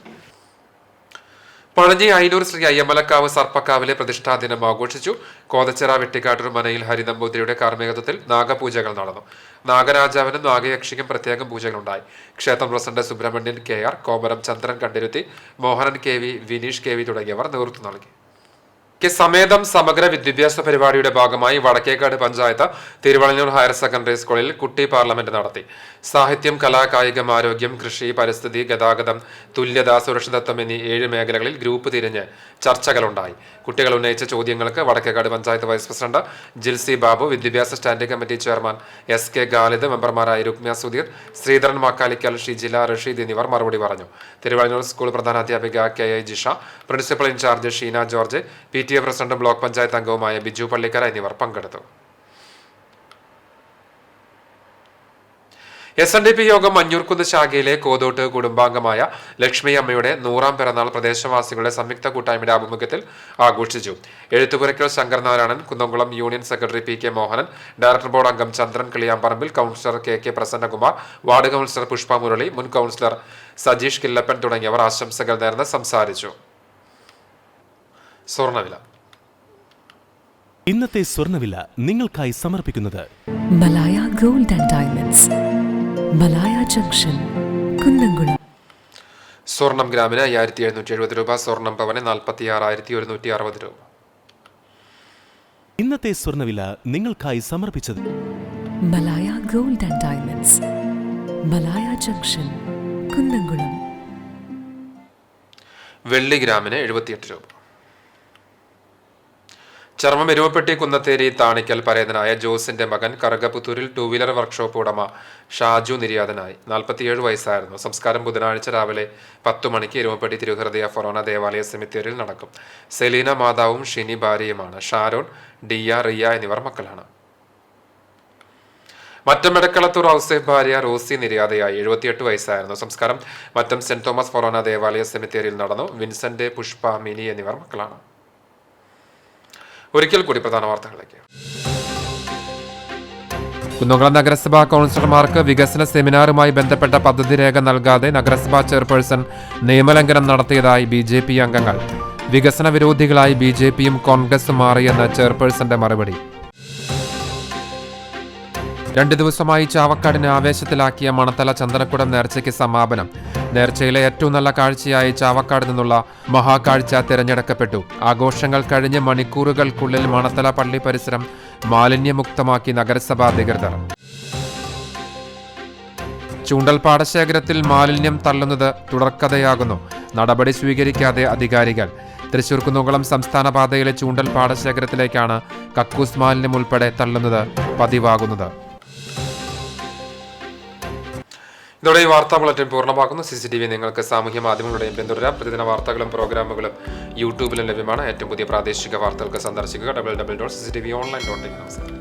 പഴഞ്ഞി അയിലൂർ ശ്രീ അയ്യമലക്കാവ് സർപ്പക്കാവിലെ പ്രതിഷ്ഠാദിനം ആഘോഷിച്ചു. കോതച്ചിറ വെട്ടിക്കാട്ടൂർ മനയിൽ ഹരിനമ്പൂതിരിയുടെ കാർമ്മികത്വത്തിൽ നാഗപൂജകൾ നടന്നു. നാഗരാജാവിനും നാഗയക്ഷിക്കും പ്രത്യേകം പൂജകളുണ്ടായി. ക്ഷേത്രം പ്രസിഡന്റ് സുബ്രഹ്മണ്യൻ KR, കോമരം ചന്ദ്രൻ കണ്ടിരുത്തി, മോഹനൻ KV, വിനീഷ് KV തുടങ്ങിയവർ നേതൃത്വം നൽകി. സമേതം സമഗ്ര വിദ്യാഭ്യാസ പരിപാടിയുടെ ഭാഗമായി വടക്കേക്കാട് പഞ്ചായത്ത് തിരുവള്ളൂർ ഹയർ സെക്കൻഡറി സ്കൂളിൽ കുട്ടി പാർലമെന്റ് നടത്തി. സാഹിത്യം, കലാ, കായികം, ആരോഗ്യം, കൃഷി, പരിസ്ഥിതി, ഗതാഗതം, തുല്യത, സുരക്ഷിതത്വം എന്നീ 7 മേഖലകളിൽ ഗ്രൂപ്പ് തിരിഞ്ഞ് ചർച്ചകളുണ്ടായി. കുട്ടികൾ ഉന്നയിച്ച ചോദ്യങ്ങൾക്ക് വടക്കേക്കാട് പഞ്ചായത്ത് വൈസ് പ്രസിഡന്റ് ജിൽസി ബാബു, വിദ്യാഭ്യാസ standing committee chairman SK Khalid, മെമ്പർമാരായ രുക്മിയ സുധീർ, ശ്രീധരൻ മാക്കാലിക്കൽ, ഷിജില, റഷീദ് എന്നിവർ മറുപടി പറഞ്ഞു. തിരുവള്ളൂർ സ്കൂൾ പ്രധാനാധ്യാപിക KI Jisha, principal in charge Sheena George, PTA പ്രസിഡന്റും ബ്ലോക്ക് പഞ്ചായത്ത് അംഗവുമായ ബിജു പള്ളിക്കര എന്നിവർ പങ്കെടുത്തു. SNDP യോഗം മഞ്ഞൂർക്കുന്ന് ശാഖയിലെ കോതോട്ട് കുടുംബാംഗമായ ലക്ഷ്മി അമ്മയുടെ 100ാം പിറന്നാൾ പ്രദേശവാസികളുടെ സംയുക്ത കൂട്ടായ്മയുടെ ആഭിമുഖ്യത്തിൽ ആഘോഷിച്ചു. Ezhuthupurakkal Sankaranarayanan, Kunnamkulam union secretary PK Mohanan, director board അംഗം Chandran Kiliyamparambil, councillor KK Prasannakumar, ward councillor Pushpa Murali, മുൻ കൗൺസിലർ സജീഷ് കില്ലപ്പൻ തുടങ്ങിയവർ ആശംസകൾ നേർന്ന് സംസാരിച്ചു. സ്വർണ്ണവില. ഇന്നത്തെ സ്വർണ്ണവില നിങ്ങൾക്കായി സമർപ്പിക്കുന്നത് Malaya gold and diamonds, Malaya junction, Kunnamkulam. സ്വർണം ഗ്രാമിന് 5770 രൂപ, സ്വർണം പവന് 46,160 രൂപ. ഇന്നത്തെ സ്വർണ്ണവില നിങ്ങൾക്കായി സമർപ്പിച്ചത് Malaya gold and diamonds, Malaya junction, Kunnamkulam. വെള്ളി ഗ്രാമിന് 78 രൂപ. ചർമ്മം എരുവപ്പെട്ടി കുന്നത്തേരി താണിക്കൽ പരേതനായ ജോസിന്റെ മകൻ കറുകപ്പുത്തൂരിൽ 2 വീലർ വർക്ക്ഷോപ്പ് ഉടമ ഷാജു നിര്യാതനായി. 47 വയസ്സായിരുന്നു. സംസ്കാരം ബുധനാഴ്ച രാവിലെ 10 മണിക്ക് എരുവപ്പെട്ടി തിരുഹൃദയ ഫൊറോന ദേവാലയ സെമിത്തേരിയിൽ നടക്കും. സെലീന മാതാവും ഷിനി ഭാര്യയുമാണ്. ഷാരോൺ, ഡിയ, റിയ എന്നിവർ മക്കളാണ്. മറ്റം മെടക്കളത്തൂർ ഔസേഫ് ഭാര്യ റോസി നിര്യാതയായി. 78 വയസ്സായിരുന്നു. സംസ്കാരം മറ്റം സെന്റ് തോമസ് ഫൊറോന ദേവാലയ സെമിത്തേരിയിൽ നടന്നു. വിൻസെന്റ്, പുഷ്പ, മിനി എന്നിവർ മക്കളാണ്. ഒരിക്കൽ കൂടി പ്രധാന വാർത്തകളിലേക്ക്. കുന്നംകുളം നഗരസഭാ കൗൺസിലർമാർക്ക് വികസന സെമിനാറുമായി ബന്ധപ്പെട്ട പദ്ധതി രേഖ നൽകാതെ നഗരസഭാ ചെയർപേഴ്സൺ നിയമലംഘനം നടത്തിയതായി BJP അംഗങ്ങൾ. വികസന വിരോധികളായി BJPയും കോൺഗ്രസും മാറിയെന്ന് ചെയർപേഴ്സന്റെ മറുപടി. 2 ദിവസമായി ചാവക്കാടിനെ ആവേശത്തിലാക്കിയ മണത്തല ചന്ദനക്കുടം നേർച്ചയ്ക്ക് സമാപനം. നേർച്ചയിലെ ഏറ്റവും നല്ല കാഴ്ചയായി ചാവക്കാട് നിന്നുള്ള മഹാകാഴ്ച തിരഞ്ഞെടുക്കപ്പെട്ടു. ആഘോഷങ്ങൾ കഴിഞ്ഞ് മണിക്കൂറുകൾക്കുള്ളിൽ മണത്തല പള്ളി പരിസരം മാലിന്യമുക്തമാക്കി നഗരസഭാ അധികൃതർ. ചൂണ്ടൽ പാടശേഖരത്തിൽ മാലിന്യം തള്ളുന്നത് തുടർക്കഥയാകുന്നു. നടപടി സ്വീകരിക്കാതെ അധികാരികൾ. തൃശൂർ കുന്നംകുളം സംസ്ഥാന പാതയിലെ ചൂണ്ടൽ പാടശേഖരത്തിലേക്കാണ് കക്കൂസ് മാലിന്യം ഉൾപ്പെടെ തള്ളുന്നത് പതിവാകുന്നത്. ഇതോടെ ഈ വാർത്താ ബുള്ളറ്റിൻ പൂർണ്ണമാക്കുന്നു. CCTV നിങ്ങൾക്ക് സാമൂഹ്യ മാധ്യമങ്ങളുടെയും പിന്തുടരാം. പ്രതിദിന വാർത്തകളും പ്രോഗ്രാമുകളും യൂട്യൂബിലും ലഭ്യമാണ്. ഏറ്റവും പുതിയ പ്രാദേശിക വാർത്തകൾക്ക് സന്ദർശിക്കുക www.cctvonline.in. നമസ്കാരം.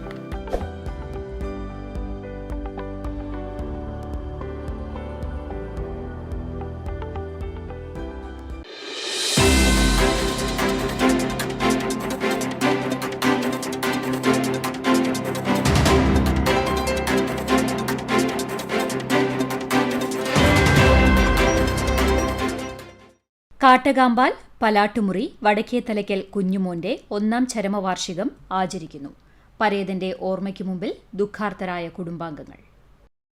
കാട്ടകാമ്പാൽ പലാട്ടുമുറി വടക്കേത്തലയ്ക്കൽ കുഞ്ഞുമോന്റെ 1ാം ചരമവാർഷികം ആചരിക്കുന്നു. പരേതന്റെ ഓർമ്മയ്ക്കു മുമ്പിൽ ദുഃഖാർത്തരായ കുടുംബാംഗങ്ങൾ.